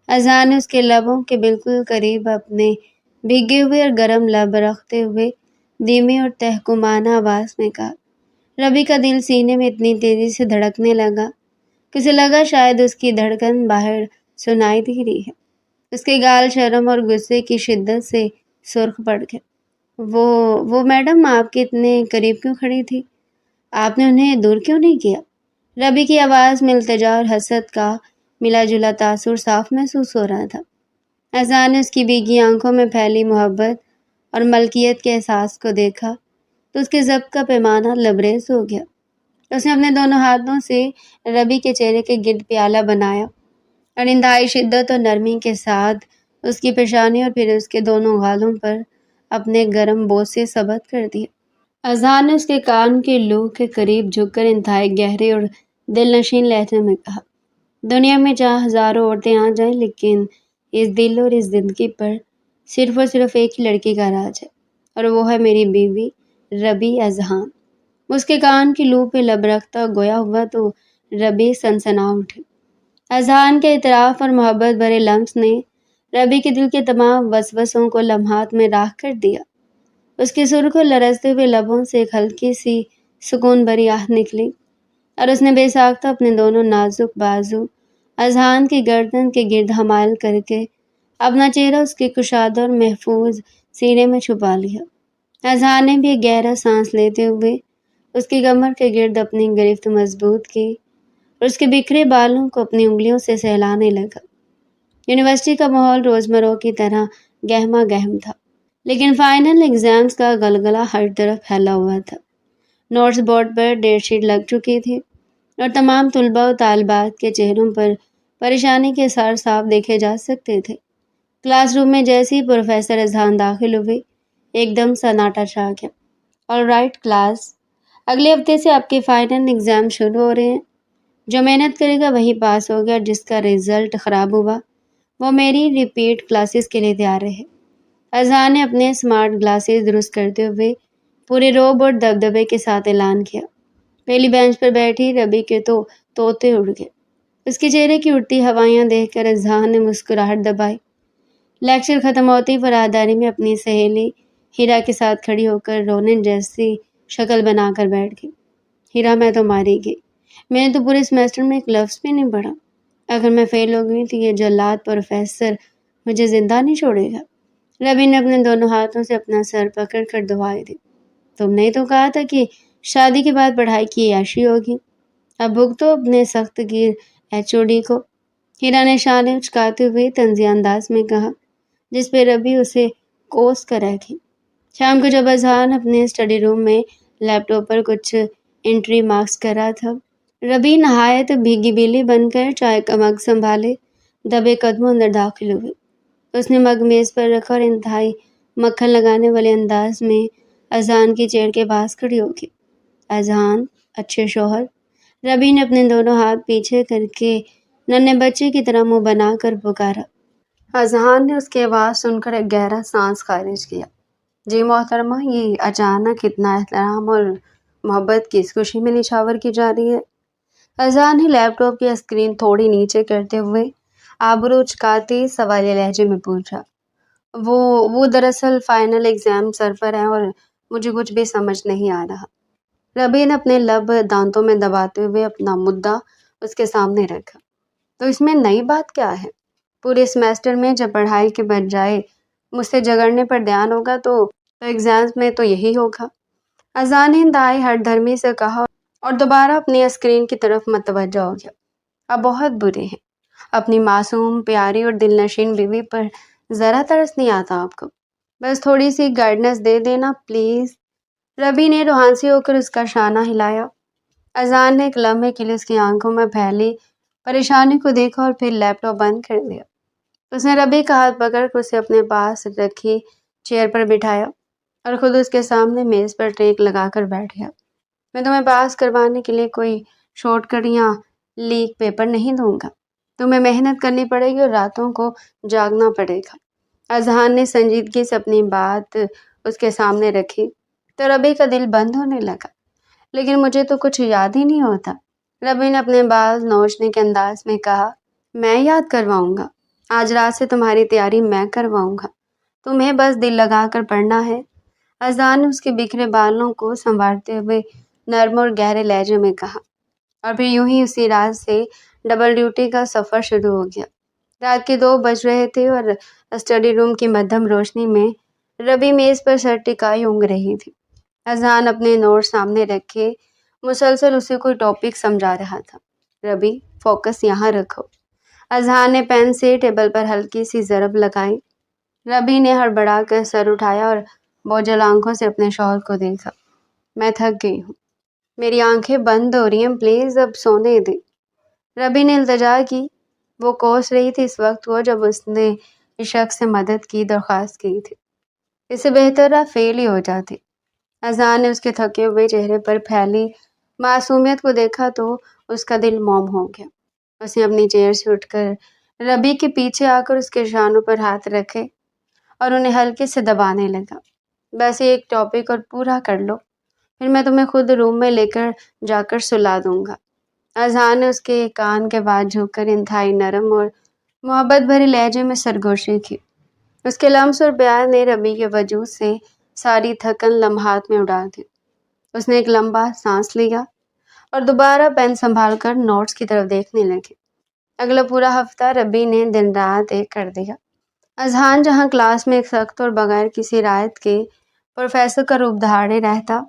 Speaker 1: اذہان نے اس کے لبوں کے بالکل قریب اپنے بھیگے ہوئے اور گرم لب رکھتے ہوئے دھیمی اور تحکمانہ آواز میں کہا۔ ربی کا دل سینے میں اتنی تیزی سے دھڑکنے لگا کہ اسے لگا شاید اس کی دھڑکن باہر سنائی دے رہی ہے۔ اس کے گال شرم اور غصے کی شدت سے سرخ پڑ گئے۔ وہ میڈم آپ کے اتنے قریب کیوں کھڑی تھی؟ آپ نے انہیں دور کیوں نہیں کیا؟ ربی کی آواز میں التجا اور حسد کا ملا جلا تاثر صاف محسوس ہو رہا تھا۔ اذہان نے اس کی بھیگی آنکھوں میں پھیلی محبت اور ملکیت کے احساس کو دیکھا تو اس کے ضبط کا پیمانہ لبریز ہو گیا۔ اس نے اپنے دونوں ہاتھوں سے ربی کے چہرے کے گرد پیالہ بنایا اور انتہائی شدت اور نرمی کے ساتھ اس کی پیشانی اور پھر اس کے دونوں گالوں پر اپنے گرم بوسے ثبت کر دیے۔ اذہان نے اس کے کان کے لوح کے قریب جھک کر انتہائی گہرے اور دل نشین لہجے میں کہا۔ دنیا میں چاہے ہزاروں عورتیں آ جائیں، لیکن اس دل اور اس زندگی پر صرف اور صرف ایک ہی لڑکی کا راج ہے، اور وہ ہے میری بیوی ربی اذہان۔ اس کے کان کی لوح پہ لب رکھتا گویا ہوا تو ربی سنسنا اٹھی۔ اذہان کے اعتراف اور محبت بھرے لمس نے ربی کے دل کے تمام وسوسوں کو لمحات میں راکھ کر دیا۔ اس کے سرخ اور لرزتے ہوئے لبوں سے ایک ہلکی سی سکون بھری آہ نکلی اور اس نے بے ساختہ اپنے دونوں نازک بازو اذہان کی گردن کے گرد حمائل کر کے اپنا چہرہ اس کے کشادہ اور محفوظ سینے میں چھپا لیا۔ اذہان نے بھی ایک گہرا سانس لیتے ہوئے اس کی کمر کے گرد اپنی گرفت مضبوط کی اور اس کے بکھرے بالوں کو اپنی انگلیوں سے سہلانے لگا۔ یونیورسٹی کا ماحول روزمرہ کی طرح گہما گہم تھا، لیکن فائنل ایگزامز کا غلغلہ ہر طرف پھیلا ہوا تھا۔ نوٹس بورڈ پر ڈیٹ شیٹ لگ چکی تھی اور تمام طلباء و طالبات کے چہروں پر پریشانی کے اثار صاف دیکھے جا سکتے تھے۔ کلاس روم میں جیسے ہی پروفیسر اذہان داخل ہوئے، ایک دم سناٹا چھا گیا۔ آل رائٹ کلاس، اگلے ہفتے سے آپ کے فائنل ایگزام شروع ہو رہے ہیں۔ جو محنت کرے گا وہی پاس ہوگا، جس کا رزلٹ خراب ہوا وہ میری ریپیٹ کلاسز کے لیے تیار رہے۔ اذہان نے اپنے اسمارٹ گلاسز درست کرتے ہوئے پورے روب اور دبدبے کے ساتھ اعلان کیا۔ پہلی بینچ پر بیٹھی ربی کے تو طوطے اڑ گئے۔ اس کے چہرے کی اڑتی ہوائیاں دیکھ کر اذہان نے مسکراہٹ دبائی۔ لیکچر ختم ہوتی فراداری میں اپنی سہیلی ہیرا کے ساتھ کھڑی ہو کر رونے جیسی شکل بنا کر بیٹھ گئی۔ ہیرا، میں تو ماری گئی، میں نے تو پورے سیمیسٹر میں ایک لفظ بھی نہیں پڑھا۔ اگر میں فیل ہو گئی تو یہ جلاد پروفیسر مجھے زندہ نہیں چھوڑے گا۔ ربی نے اپنے دونوں ہاتھوں سے اپنا سر پکڑ کر دعائیں دی۔ تم نے تو کہا تھا کہ شادی کے بعد پڑھائی کی عیاشی ہوگی، اب بھگتو اپنے سخت گیر HOD کو۔ ہیرا نے شانیں اچکاتے ہوئے طنزیہ انداز میں کہا، جس پہ ربی اسے کوس کر رہ گئی۔ شام کو جب اذہان اپنے اسٹڈی روم میں لیپ ٹاپ پر کچھ انٹری مارکس کر رہا تھا، ربی نہایت بھیگی بیلی بن کر چائے کا مگ سنبھالے دبے قدموں اندر داخل ہوئی۔ اس نے مگ میز پر رکھا اور انتہائی مکھن لگانے والے انداز میں اذہان کی چیئر کے پاس کھڑی ہو گئی۔ اذہان، اچھے شوہر۔ ربی نے اپنے دونوں ہاتھ پیچھے کر کے ننھے بچے کی طرح منہ بنا کر پکارا۔ اذہان نے اس کی آواز سن کر ایک گہرا سانس خارج کیا۔ جی محترمہ، یہ اچانک اتنا احترام اور محبت کس خوشی میں نچھاور کی جا رہی ہے؟ اذہان نے لیپ ٹاپ کی اسکرین تھوڑی نیچے کرتے ہوئے آبرو اچکاتے سوالیہ لہجے میں پوچھا۔ وہ دراصل فائنل ایگزام سر پر ہیں اور مجھے کچھ بھی سمجھ نہیں آ رہا۔ ربی نے اپنے لب دانتوں میں دباتے ہوئے اپنا مدعا اس کے سامنے رکھا۔ تو اس میں نئی بات کیا ہے؟ پورے سیمیسٹر میں جب پڑھائی کے بجائے مجھ سے جھگڑنے پر دھیان ہوگا تو ایگزامز میں تو یہی ہوگا۔ اذہان نے انتہائی ہٹ دھرمی سے کہا اور دوبارہ اپنی اسکرین کی طرف متوجہ ہو گیا۔ آپ بہت برے ہیں۔ اپنی معصوم، پیاری اور دل نشین بیوی پر ذرا ترس نہیں آتا آپ کو؟ بس تھوڑی سی گائیڈنس دے دینا پلیز۔ ربی نے روحانسی ہو کر اس کا شانہ ہلایا۔ اذہان نے ایک لمحے کے لیے اس کی آنکھوں میں پھیلی پریشانی کو دیکھا اور پھر لیپ ٹاپ بند کر دیا۔ اس نے ربی کا ہاتھ پکڑ کر اسے اپنے پاس رکھی چیئر پر بٹھایا اور خود اس کے سامنے میز پر ٹیک لگا کر بیٹھ گیا۔ میں تمہیں پاس کروانے کے لیے کوئی شارٹ کٹ یا لیک پیپر نہیں دوں گا۔ تمہیں محنت کرنی پڑے گی اور راتوں کو جاگنا پڑے گا۔ اذہان نے سنجیدگی سے اپنی بات اس کے سامنے رکھی تو ربی کا دل بند ہونے لگا۔ لیکن مجھے تو کچھ یاد ہی نہیں ہوتا، ربی نے اپنے بال نوچنے کے انداز میں کہا۔ میں یاد کرواؤں گا، آج رات سے تمہاری تیاری میں کرواؤں گا، تمہیں بس دل لگا کر پڑھنا ہے۔ اذہان نے اس کے بکھرے بالوں کو سنوارتے ہوئے نرم اور گہرے لہجے میں کہا۔ اور پھر یوں ہی اسی رات سے ڈبل ڈیوٹی کا سفر شروع ہو گیا۔ رات کے 2 بج رہے تھے اور اسٹڈی روم کی مدھم روشنی میں ربی میز پر سر ٹکائی اونگ رہی تھی۔ اذہان اپنے نوٹ سامنے رکھے مسلسل اسے کوئی ٹاپک سمجھا رہا تھا۔ ربی، فوکس یہاں رکھو۔ اذہان نے پین سے ٹیبل پر ہلکی سی ضرب لگائی۔ ربی نے ہڑبڑا کر سر اٹھایا اور بوجھل آنکھوں سے اپنے شوہر کو دیکھا۔ میں تھک گئی ہوں، میری آنکھیں بند ہو رہی ہیں، پلیز اب سونے دے۔ ربی نے التجا کی۔ وہ کوس رہی تھی اس وقت کو جب اس نے اس شخص سے مدد کی درخواست کی تھی۔ اس سے بہتر آپ فیل ہی ہو جاتی۔ اذہان نے اس کے تھکے ہوئے چہرے پر پھیلی معصومیت کو دیکھا تو اس کا دل موم ہو گیا۔ اس نے اپنی چیئر سے اٹھ کر ربی کے پیچھے آ کر اس کے شانوں پر ہاتھ رکھے اور انہیں ہلکے سے دبانے لگا۔ بس ایک ٹاپک اور پورا کر لو، پھر میں تمہیں خود روم میں لے کر جا کر سلا دوں گا۔ اذہان نے اس کے کان کے بعد جھک کر انتہائی نرم اور محبت بھرے لہجے میں سرگوشی کی۔ اس کے لمس اور پیار نے ربی کے وجود سے ساری تھکن لمحات میں اڑا دی۔ اس نے ایک لمبا سانس لیا اور دوبارہ پین سنبھال کر نوٹس کی طرف دیکھنے لگی۔ اگلا پورا ہفتہ ربی نے دن رات ایک کر دیا۔ اذہان جہاں کلاس میں ایک سخت اور بغیر کسی رعایت کے پروفیسر کا روپ دھارے رہتا،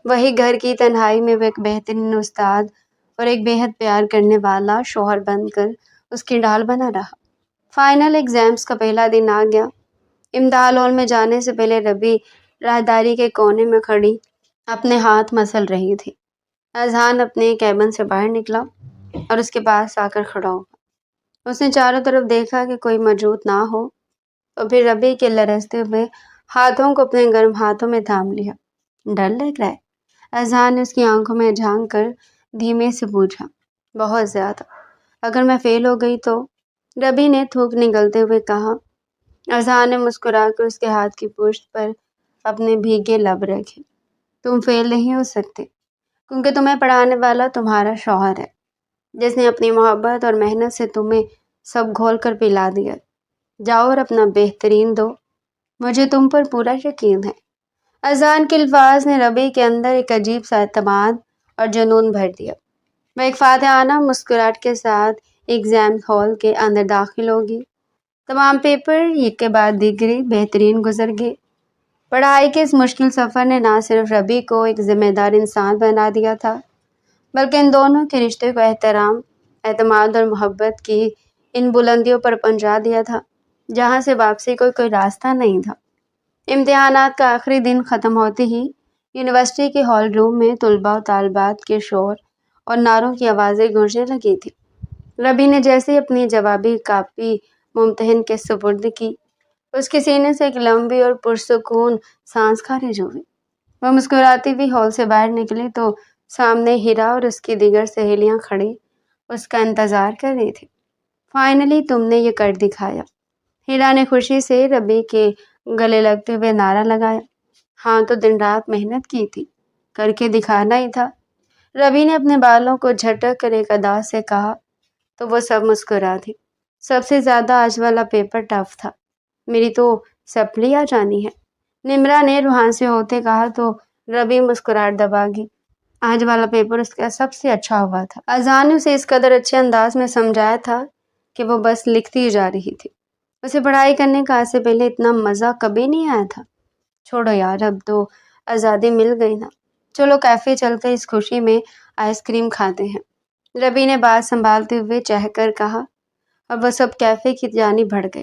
Speaker 1: وہی گھر کی تنہائی میں وہ ایک بہترین استاد اور ایک بے حد پیار کرنے والا شوہر بن کر اس کی ڈھال بنا رہا۔ فائنل ایگزامز کا پہلا دن آ گیا۔ امتحان ہال میں جانے سے پہلے ربی راہداری کے کونے میں کھڑی اپنے ہاتھ مسل رہی تھی۔ اذہان اپنے کیبن سے باہر نکلا اور اس کے پاس آ کر کھڑا ہوا۔ اس نے چاروں طرف دیکھا کہ کوئی موجود نہ ہو اور پھر ربی کے لرزتے ہوئے ہاتھوں کو اپنے گرم ہاتھوں میں تھام لیا۔ ڈر لگ رہا ہے؟ اذہان نے اس کی آنکھوں میں جھانک کر دھیمے سے پوچھا۔ بہت زیادہ۔ اگر میں فیل ہو گئی تو؟ ربی نے تھوک نگلتے ہوئے کہا۔ اذہان نے مسکرا کر اس کے ہاتھ کی پشت پر اپنے بھیگے لب رکھے۔ تم فیل نہیں ہو سکتے کیونکہ تمہیں پڑھانے والا تمہارا شوہر ہے، جس نے اپنی محبت اور محنت سے تمہیں سب گھول کر پلا دیا۔ جاؤ اور اپنا بہترین دو، مجھے تم پر پورا یقین ہے۔ اذہان کے الفاظ نے ربی کے اندر ایک عجیب سا اعتماد اور جنون بھر دیا۔ وہ ایک فاتحانہ مسکراہٹ کے ساتھ ایگزام ہال کے اندر داخل ہوگی۔ تمام پیپر ایک کے بعد دیگرے بہترین گزر گئے۔ پڑھائی کے اس مشکل سفر نے نہ صرف ربی کو ایک ذمہ دار انسان بنا دیا تھا، بلکہ ان دونوں کے رشتے کو احترام، اعتماد اور محبت کی ان بلندیوں پر پہنچا دیا تھا جہاں سے واپسی کو کوئی راستہ نہیں تھا۔ امتحانات کا آخری دن ختم ہوتے ہی یونیورسٹی کے ہال روم میں طلباء و طالبات کے شور اور نعروں کی آوازیں گونجنے لگی تھی۔ ربی نے جیسے ہی اپنی جوابی کاپی ممتحن کے سپرد کی، اس کے سینے سے ایک لمبی اور پرسکون سانس خارج ہوئی۔ وہ مسکراتی ہوئی ہال سے باہر نکلی تو سامنے ہیرا اور اس کی دیگر سہیلیاں کھڑی اس کا انتظار کر رہی تھی۔ فائنلی تم نے یہ کر دکھایا، ہیرا نے خوشی سے ربی کے گلے لگتے ہوئے نعرہ لگایا۔ ہاں تو دن رات محنت کی تھی، کر کے دکھانا ہی تھا، ربی نے اپنے بالوں کو جھٹک کر ایک ادا سے کہا تو وہ سب مسکرا دی۔ سب سے زیادہ آج والا پیپر ٹف تھا، میری تو سپلی آ جانی ہے، نمرا نے روحان سے ہوتے کہا تو ربی مسکراہٹ دبا گئی۔ آج والا پیپر اس کا سب سے اچھا ہوا تھا۔ اذہان نے اسے اس قدر اچھے انداز میں سمجھایا تھا کہ وہ بس لکھتی ہی جا رہی تھی۔ اسے پڑھائی کرنے کا آج سے پہلے اتنا مزہ کبھی نہیں آیا تھا۔ چھوڑو یار، اب تو آزادی مل گئی نا، چلو کیفے چل کر اس خوشی میں آئس کریم کھاتے ہیں، ربی نے بات سنبھالتے ہوئے چہ کر کہا، اور وہ سب کیفے کی جانب بڑھ گئے۔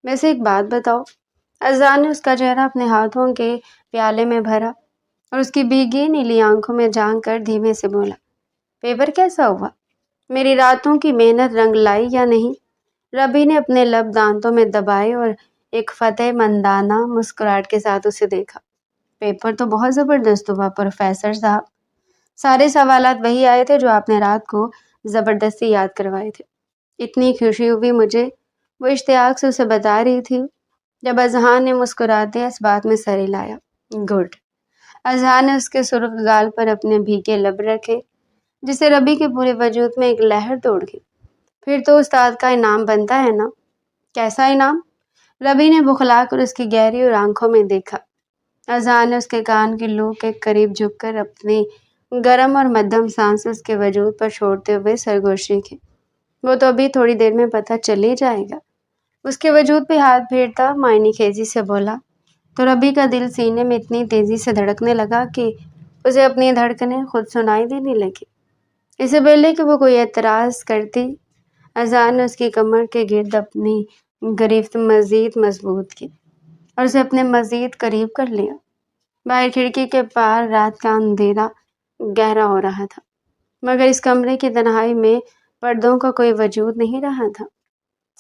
Speaker 1: ویسے ایک بات بتاؤ، اذہان نے اس کا چہرہ اپنے ہاتھوں کے پیالے میں بھرا اور اس کی بھیگی نیلی آنکھوں میں جھانک کر دھیمے سے بولا، پیپر کیسا ہوا؟ میری راتوں کی محنت رنگ لائی یا نہیں؟ ربی نے اپنے لب دانتوں میں دبائے اور ایک فتح مندانہ مسکراہٹ کے ساتھ اسے دیکھا۔ پیپر تو بہت زبردست ہوا پروفیسر صاحب، سارے سوالات وہی آئے تھے جو آپ نے رات کو زبردستی یاد کروائے تھے۔ اتنی خوشی ہوئی مجھے، وہ اشتیاق سے اسے بتا رہی تھی جب اذہان نے مسکراتے اس بات میں سر ہلایا۔ گڈ۔ اذہان نے اس کے سرخ گال پر اپنے بھیگے لب رکھے جس سے ربی کے پورے وجود میں ایک لہر دوڑ گئی۔ پھر تو استاد کا انعام بنتا ہے نا؟ کیسا انعام؟ ربی نے بخلا کر اس کی گہری اور آنکھوں میں دیکھا۔ اذہان نے اس کے کان کی لو کے قریب جھک کر اپنی گرم اور مدھم سانس اس کے وجود پر چھوڑتے ہوئے سرگوشی کی۔ وہ تو ابھی تھوڑی دیر میں پتہ چل ہی جائے گا۔ اس کے وجود پہ ہاتھ پھیرتا معنی خیزی سے بولا تو ربی کا دل سینے میں اتنی تیزی سے دھڑکنے لگا کہ اسے اپنی دھڑکنیں خود سنائی دینے لگی۔ اسے پہلے کہ وہ کوئی اعتراض کرتی، اذہان نے اس کی کمر کے گرد اپنی گرفت مزید مضبوط کی اور اسے اپنے مزید قریب کر لیا۔ باہر کھڑکی کے پار رات کا اندھیرا گہرا ہو رہا تھا، مگر اس کمرے کی تنہائی میں پردوں کا کوئی وجود نہیں رہا تھا،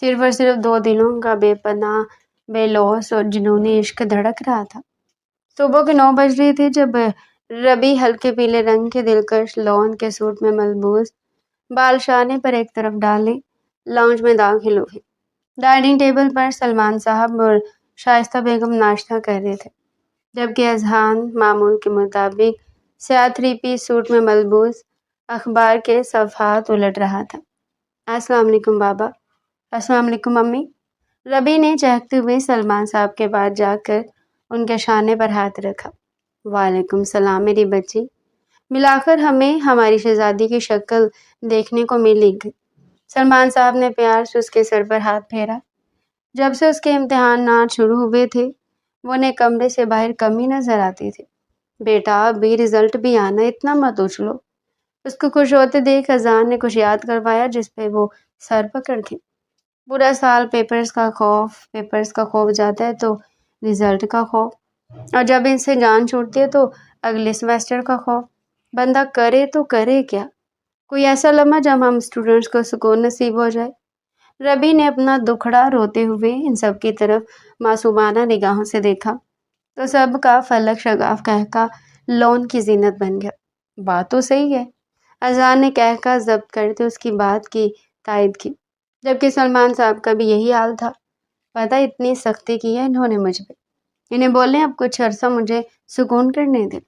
Speaker 1: صرف اور صرف دو دلوں کا بے پناہ بے لوث اور جنونی عشق دھڑک رہا تھا۔ صبح کے 9 بج رہی تھی جب ربی ہلکے پیلے رنگ کے دلکش لون کے سوٹ میں ملبوس، بال شانے پر ایک طرف ڈالے، لاؤنج میں داخل ہوئی۔ ڈائننگ ٹیبل پر سلمان صاحب اور شائستہ بیگم ناشتہ کر رہے تھے، جبکہ اذہان معمول کے مطابق سیاہ 3 پیس سوٹ میں ملبوس اخبار کے صفحات الٹ رہا تھا۔ السلام علیکم بابا۔ السلام علیکم امی۔ ربی نے چہکتے ہوئے سلمان صاحب کے پاس جا کر ان کے شانے پر ہاتھ رکھا۔ وعلیکم السلام میری بچی، ملا کر ہمیں ہماری شہزادی کی شکل دیکھنے کو مل ہی گئی۔ سلمان صاحب نے پیار سے اس کے سر پر ہاتھ پھیرا۔ جب سے اس کے امتحانات شروع ہوئے تھے وہ انہیں کمرے سے باہر کم ہی نظر آتی تھی۔ بیٹا ابھی رزلٹ بھی آنا، اتنا مت اچھلو۔ اس کو خوش ہوتے دیکھ اذہان نے کچھ یاد کروایا جس پہ وہ سر پکڑ گئی۔ پورا سال پیپرز کا خوف جاتا ہے تو رزلٹ کا خوف، اور جب ان سے جان چھوٹتی ہے تو اگلے سیمیسٹر کا خوف۔ بندہ کرے تو کرے کیا؟ کوئی ایسا لمحہ جب ہم اسٹوڈنٹس کو سکون نصیب ہو جائے۔ ربی نے اپنا دکھڑا روتے ہوئے ان سب کی طرف معصومانہ نگاہوں سے دیکھا تو سب کا فلک شگاف کہہ کا لون کی زینت بن گیا۔ بات تو صحیح ہے، اذان نے کہہ کا ضبط کرتے اس کی بات کی تائید کی، جبکہ سلمان صاحب کا بھی یہی حال تھا۔ پتہ اتنی سختی کی ہے انہوں نے مجھ پہ، انہیں بولیں اب کچھ عرصہ مجھے سکون کرنے دیں۔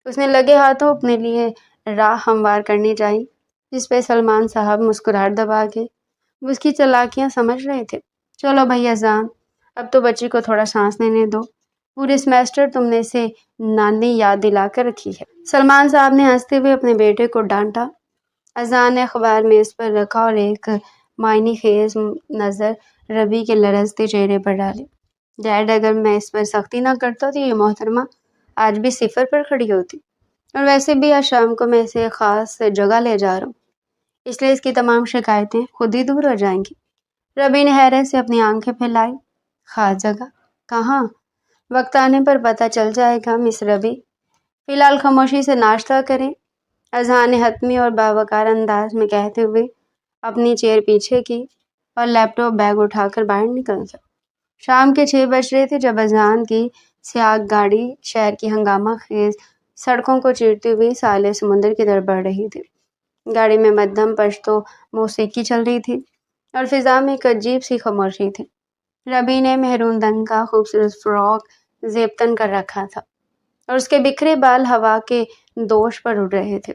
Speaker 1: اس نے لگے ہاتھوں اپنے لیے راہ ہموار کرنی چاہی، جس پہ سلمان صاحب مسکراہٹ دبا کے وہ اس کی چالاکیاں سمجھ رہے تھے۔ چلو بھائی اذان، اب تو بچی کو تھوڑا سانس لینے دو، پورے سمیسٹر تم نے اسے نانی یاد دلا کر رکھی ہے۔ سلمان صاحب نے ہنستے ہوئے اپنے بیٹے کو ڈانٹا۔ اذان نے اخبار میز پر رکھا اور ایک معنی خیز نظر ربی کے لرزتے چہرے پر ڈالی۔ ڈیڈ، اگر میں اس پر سختی نہ کرتا تو یہ محترمہ آج بھی صفر پر کھڑی ہوتی، اور ویسے بھی آج شام کو میں اسے خاص جگہ لے جا رہا ہوں، اس لیے اس کی تمام شکایتیں خود ہی دور ہو جائیں گی۔ ربی نے حیرت سے اپنی آنکھیں پھیلائی۔ خاص جگہ؟ کہاں؟ وقت آنے پر پتہ چل جائے گا مس ربی، فی الحال خاموشی سے ناشتہ کریں۔ اذان نے حتمی اور باوقار انداز میں کہتے ہوئے اپنی چیئر پیچھے کی اور لیپ ٹاپ بیگ اٹھا کر باہر نکل گیا۔ شام کے 6 بج رہے تھے جب اذان کی سیاہ گاڑی شہر کی ہنگامہ خیز سڑکوں کو چیرتے ہوئے ساحل سمندر کی طرف بڑھ رہی تھی۔ گاڑی میں مدھم پشتو موسیقی چل رہی تھی اور فضا میں ایک عجیب سی خاموشی تھی۔ ربی نے مہرون رنگ کا خوبصورت فراک زیب تن کر رکھا تھا اور اس کے بکھرے بال ہوا کے دوش پر اڑ رہے تھے۔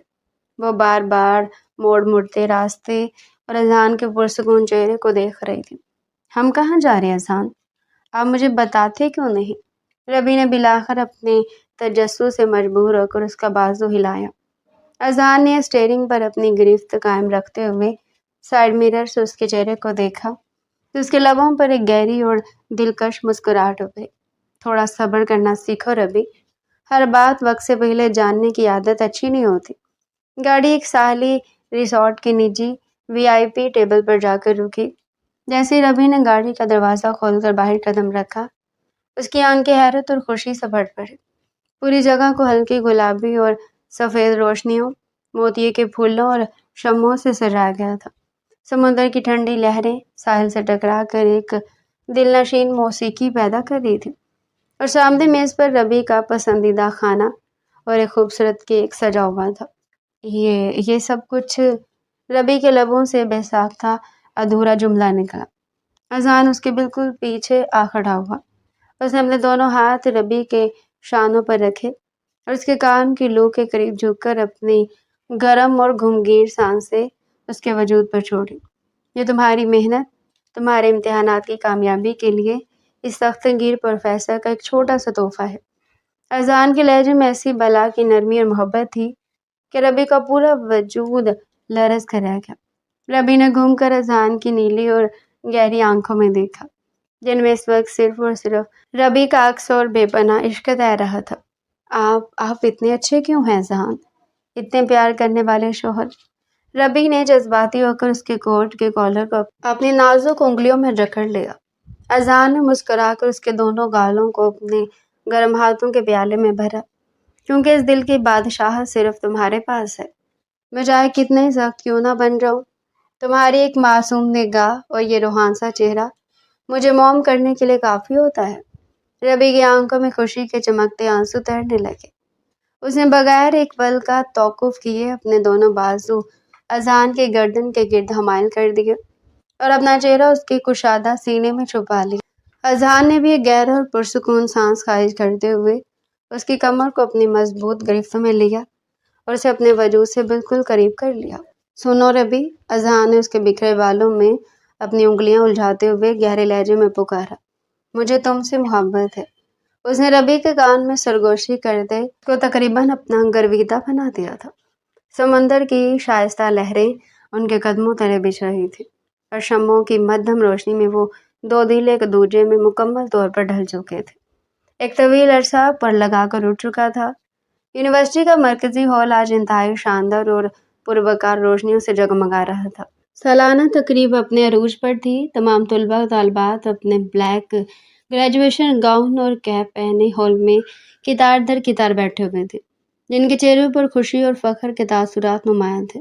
Speaker 1: وہ بار بار موڑ مڑتے راستے اور اذان کے پرسکون چہرے کو دیکھ رہی تھی۔ ہم کہاں جا رہے ہیں اذان؟ آپ مجھے بتاتے کیوں نہیں؟ ربی نے بلاخر اپنے تجسس سے مجبور ہو کر اس کا بازو ہلایا۔ اذان نے اسٹیئرنگ پر اپنی گرفت قائم رکھتے ہوئے سائیڈ مرر سے اس کے چہرے کو دیکھا تو اس کے لبوں پر ایک گہری اور دلکش مسکراہٹ ابھری۔ تھوڑا صبر کرنا سیکھو ربی، ہر بات وقت سے پہلے جاننے کی عادت اچھی نہیں ہوتی۔ گاڑی ایک ساحلی ریسورٹ کے نجی VIP ٹیبل پر جا کر رکی۔ جیسے ربی نے گاڑی کا دروازہ کھول کر باہر قدم رکھا، اس کی آنکھیں حیرت اور خوشی سے بھر پڑی۔ پوری جگہ کو ہلکی گلابی اور سفید روشنیوں، موتیے کے پھولوں اور شمعوں سے سجایا گیا تھا۔ سمندر کی ٹھنڈی لہریں ساحل سے ٹکرا کر ایک دل نشین موسیقی پیدا کر رہی تھی، اور سامنے میز پر ربی کا پسندیدہ کھانا اور ایک خوبصورت کیک سجا ہوا تھا۔ یہ سب کچھ؟ ربی کے لبوں سے بے ساختہ ادھورا جملہ نکلا۔ اذان اس کے بالکل پیچھے آ کھڑا ہوا۔ اس نے اپنے دونوں ہاتھ ربی کے شانوں پر رکھے اور اس کے کان کی لو کے قریب جھک کر اپنی گرم اور گھمگیر سانسیں اس کے وجود پر چھوڑی۔ یہ تمہاری محنت، تمہارے امتحانات کی کامیابی کے لیے اس سخت گیر پروفیسر کا ایک چھوٹا سا تحفہ ہے۔ اذان کے لہجے میں ایسی بلا کی نرمی اور محبت تھی کہ ربی کا پورا وجود لرز کر رہ گیا۔ ربی نے گھوم کر اذان کی نیلی اور گہری آنکھوں میں دیکھا، جن میں اس وقت صرف اور صرف ربی کا عکس اور بے پناہ عشق تیر رہا تھا۔ آپ اتنے اچھے کیوں ہیں اذان؟ اتنے پیار کرنے والے شوہر؟ ربی نے جذباتی ہو کر اس کے کوٹ کے کالر کو اپنی نازک انگلیوں میں جکڑ لیا۔ اذان نے مسکرا کر اس کے دونوں گالوں کو اپنے گرم ہاتھوں کے پیالے میں بھرا۔ کیونکہ اس دل کی بادشاہت صرف تمہارے پاس ہے، میں چاہے کتنے سخت کیوں نہ بن جاؤں، تمہاری ایک معصوم نگاہ اور یہ روحان سا چہرہ مجھے موم کرنے کے لیے کافی ہوتا ہے۔ ربی کی آنکھوں میں خوشی کے چمکتے آنسو تیرنے لگے۔ اس نے بغیر ایک پل کا توقف کیے اپنے دونوں بازو اذان کے گردن کے گرد حمائل کر دیے اور اپنا چہرہ اس کے کشادہ سینے میں چھپا لیا۔ اذان نے بھی ایک گہرا اور پرسکون سانس خارج کرتے ہوئے اس کی کمر کو اپنی مضبوط گرفت میں لیا اور اسے اپنے وجود سے بالکل قریب کر لیا۔ سنو ربی، اذان نے اس کے بکھرے بالوں میں اپنی انگلیاں الجھاتے ہوئے گہرے لہجے میں پکارا، مجھے تم سے محبت ہے۔ اس نے ربی کے کان میں سرگوشی کرتے اس کو تقریباً اپنا گرویدہ بنا دیا تھا۔ سمندر کی شائستہ لہریں ان کے قدموں تلے بچھ رہی تھی اور شمعوں کی مدھم روشنی میں وہ دو دل ایک دوسرے میں مکمل طور پر ڈھل چکے تھے۔ ایک طویل عرصہ پر لگا کر اٹھ چکا تھا۔ یونیورسٹی کا مرکزی ہال آج انتہائی شاندار اور پروقار روشنیوں سے جگمگا رہا تھا۔ سالانہ تقریب اپنے عروج پر تھی۔ تمام طلباء و طالبات اپنے بلیک گریجویشن گاؤن اور کیپ پہنے ہال میں قطار در قطار بیٹھے ہوئے تھے، جن کے چہروں پر خوشی اور فخر کے تاثرات نمایاں تھے۔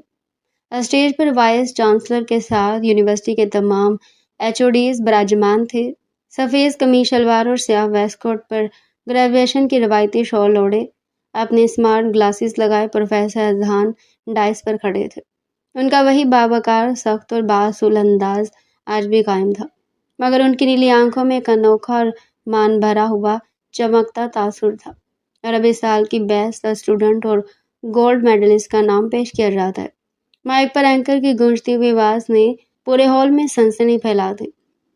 Speaker 1: اسٹیج پر وائس چانسلر کے ساتھ یونیورسٹی کے تمام HODs براجمان تھے۔ سفید قمیض شلوار اور سیاہ ویسٹ کوٹ پر گریجویشن کی روایتی شال اوڑھے، اپنے اسمارٹ گلاسز لگائے پروفیسر اذان ڈائس پر کھڑے تھے۔ ان کا وہی باوقار، سخت اور بااصول انداز آج بھی قائم تھا، مگر ان کی نیلی آنکھوں میں ایک انوکھا اور مان بھرا ہوا چمکتا تاثر تھا۔ اور اب اس سال کی بیسٹ اسٹوڈنٹ اور گولڈ میڈلسٹ کا نام پیش کیا جاتا ہے۔ مائک پر اینکر کی گونجتی ہوئی آواز نے پورے ہال میں سنسنی پھیلا دی،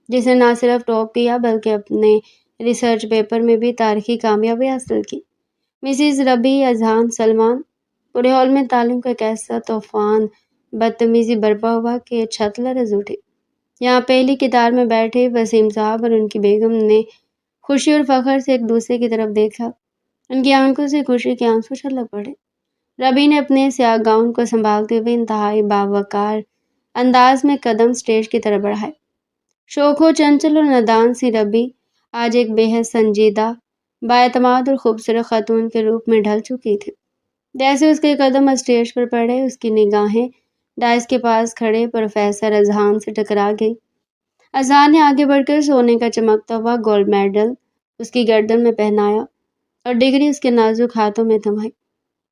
Speaker 1: جس نے نہ صرف ٹاپ کیا بلکہ اپنے ریسرچ پیپر میں بھی تاریخی کامیابی حاصل کی۔ مسز ربیع اذہان سلمان۔ پورے ہال میں تعلیم کا ایک ایسا طوفان بدتمیزی برپا ہوا کہ چھت لرز اٹھی۔ یہاں پہلی قطار میں بیٹھے وسیم صاحب اور ان کی بیگم نے خوشی اور فخر سے ایک دوسرے کی طرف دیکھا۔ ان کی آنکھوں سے خوشی کے آنسو چھلک پڑے۔ ربیع نے اپنے سیاہ گاؤن کو سنبھالتے ہوئے انتہائی باوقار انداز میں قدم سٹیج کی طرف بڑھائے۔ شوخو، چنچل اور نادان سی ربیع آج ایک بے حد سنجیدہ، بااعتماد اور خوبصورت خاتون کے روپ میں ڈھل چکی تھی۔ جیسے اس کے قدم اسٹیج پر پڑے، اس کی نگاہیں ڈائس کے پاس کھڑے پروفیسر اذہان سے ٹکرا گئی۔ اذہان نے آگے بڑھ کر سونے کا چمکتا ہوا گولڈ میڈل اس کی گردن میں پہنایا اور ڈگری اس کے نازک ہاتھوں میں تھمائی۔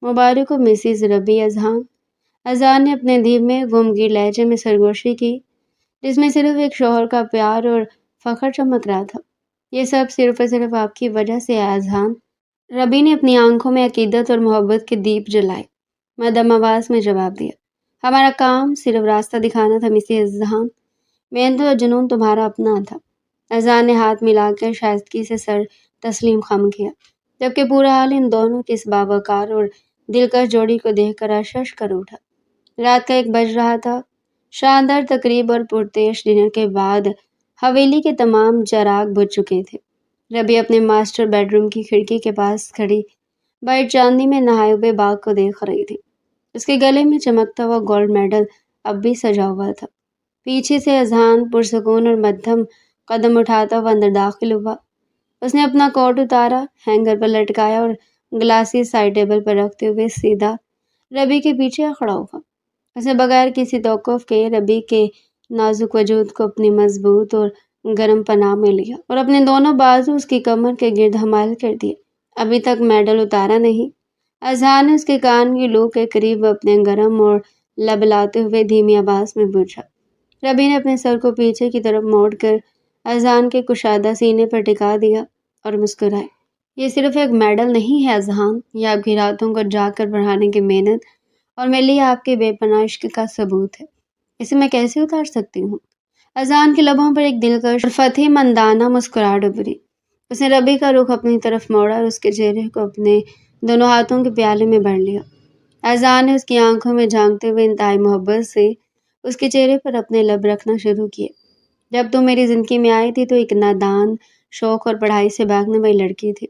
Speaker 1: مبارک ہو مسز ربیع اذہان۔ اذہان نے اپنے دھیمے غمگین لہجے میں سرگوشی کی، جس میں صرف ایک شوہر کا پیار اور فخر چمک رہا تھا۔ یہ سب صرف اور صرف آپ کی وجہ سے ہے اذہان۔ ربیع نے اپنی آنکھوں میں عقیدت اور محبت کے دیپ جلائے، مدھم آواز میں جواب دیا۔ ہمارا کام صرف راستہ دکھانا تھا مسز اذہان، محنت اور جنون تمہارا اپنا تھا۔ اذہان نے ہاتھ ملا کر شائستگی سے سر تسلیم خم کیا، جبکہ پورا حال ان دونوں کی اس باوقار اور دلکش جوڑی کو دیکھ کر اشش کر اٹھا۔ رات کا 1 بج رہا تھا۔ شاندار تقریب اور پرتعیش ڈنر کے بعد حویلی کے تمام چراغ بجھ چکے تھے۔ ربیع اپنے ماسٹر بیڈ روم کی کھڑکی کے پاس کھڑی وائٹ چاندنی میں نہائے ہوئے باغ کو دیکھ رہی تھی۔ اس کے گلے میں چمکتا ہوا گولڈ میڈل اب بھی سجا ہوا تھا۔ پیچھے سے اذہان پرسکون اور مدھم قدم اٹھاتا ہوا اندر داخل ہوا۔ اس نے اپنا کوٹ اتارا، ہینگر پر لٹکایا اور گلاسز سائڈ ٹیبل پر رکھتے ہوئے سیدھا ربیع کے پیچھے کھڑا ہوا۔ اس نے بغیر کسی توقف کے ربیع کے نازک وجود کو اپنی مضبوط اور گرم پناہ میں لیا اور اپنے دونوں بازو اس کی کمر کے گرد حمال کر دیے۔ ابھی تک میڈل اتارا نہیں؟ اذہان نے اس کے کان کی لو کے قریب اپنے گرم اور لب لاتے ہوئے دھیمی آواز میں پوچھا۔ ربیع نے اپنے سر کو پیچھے کی طرف موڑ کر اذہان کے کشادہ سینے پر ٹکا دیا اور مسکرائے۔ یہ صرف ایک میڈل نہیں ہے اذہان، یہ آپ کی راتوں کو جاگ کر پڑھانے کی محنت اور میرے لیے آپ کے بے پناہ عشق کا ثبوت ہے۔ اسے میں کیسے اتار سکتی ہوں؟ اذہان کے لبوں پر ایک دلکش اور فتح مندانہ مسکراہٹ ابھری۔ اس نے ربیع کا رخ اپنی طرف موڑا اور اس کے چہرے کو اپنے دونوں ہاتھوں کے پیالے میں بھر لیا۔ اذہان نے اس کی آنکھوں میں جھانکتے ہوئے انتہائی محبت سے اس کے چہرے پر اپنے لب رکھنا شروع کیے۔ جب تم میری زندگی میں آئی تھی تو ایک نادان، شوق اور پڑھائی سے بھاگنے والی لڑکی تھی۔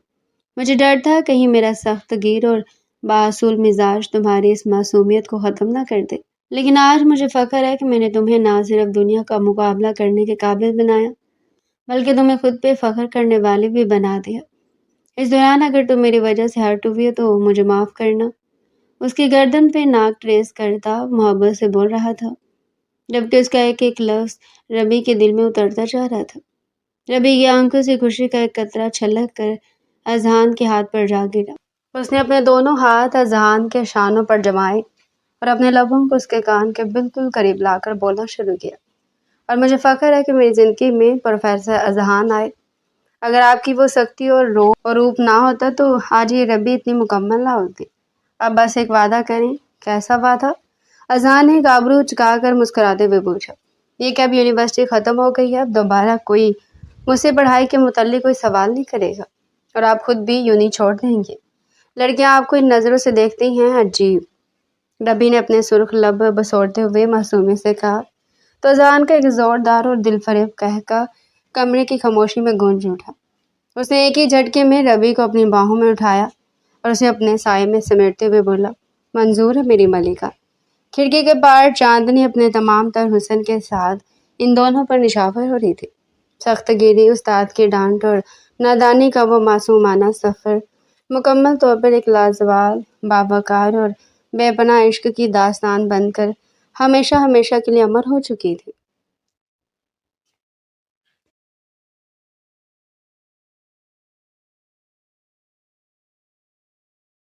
Speaker 1: مجھے ڈر تھا کہیں میرا سخت گیر اور بااصول مزاج تمہاری اس معصومیت کو ختم نہ کر دے، لیکن آج مجھے فخر ہے کہ میں نے تمہیں نہ صرف دنیا کا مقابلہ کرنے کے قابل بنایا بلکہ تمہیں خود پہ فخر کرنے والی بھی بنا دیا۔ اس دوران اگر تم میری وجہ سے ہرٹ ہوئی تو مجھے معاف کرنا۔ اس کی گردن پہ ناک ٹریس کرتا محبت سے بول رہا تھا، جبکہ اس کا ایک ایک لفظ ربیع کے دل میں اترتا جا رہا تھا۔ ربیع کی آنکھوں سے خوشی کا ایک قطرہ چھلک کر اذہان کے ہاتھ پر جا گرا۔ اس نے اپنے دونوں ہاتھ اذہان کے شانوں پر جمائے اور اپنے لبوں کو اس کے کان کے بالکل قریب لا کر بولنا شروع کیا۔ اور مجھے فخر ہے کہ میری زندگی میں پروفیسر اذہان آئے۔ اگر آپ کی وہ سختی اور روپ نہ ہوتا تو آج یہ ربیع اتنی مکمل نہ ہوتی۔ اب بس ایک وعدہ کریں۔ کیسا وعدہ؟ اذہان نے آبرو چکا کر مسکراتے ہوئے پوچھا۔ یہ کہ اب یونیورسٹی ختم ہو گئی ہے، اب دوبارہ کوئی مجھ سے پڑھائی کے متعلق کوئی سوال نہیں کرے گا اور آپ خود بھی یونی چھوڑ دیں گے۔ لڑکیاں آپ کو ان نظروں سے دیکھتی ہیں، عجیب۔ ربیع نے اپنے سرخ لب بسوڑتے ہوئے معصومیت سے کہا تو اذہان کا ایک زوردار اور دل فریب قہقہ کمرے کی خاموشی میں گونج اٹھا۔ اس نے ایک ہی جھٹکے میں ربیع کو اپنی باہوں میں اٹھایا اور اسے اپنے سائے میں سمیٹتے ہوئے بولا، منظور ہے میری ملکہ۔ کھڑکی کے پار چاندنی اپنے تمام تر حسن کے ساتھ ان دونوں پر نشاور ہو رہی تھی۔ سخت گیری، استاد کی ڈانٹ اور نادانی کا وہ معصومانہ سفر مکمل طور پر ایک لازوال، باوقار اور بے پناہ عشق کی داستان بن کر ہمیشہ ہمیشہ کے لیے امر ہو چکی تھی۔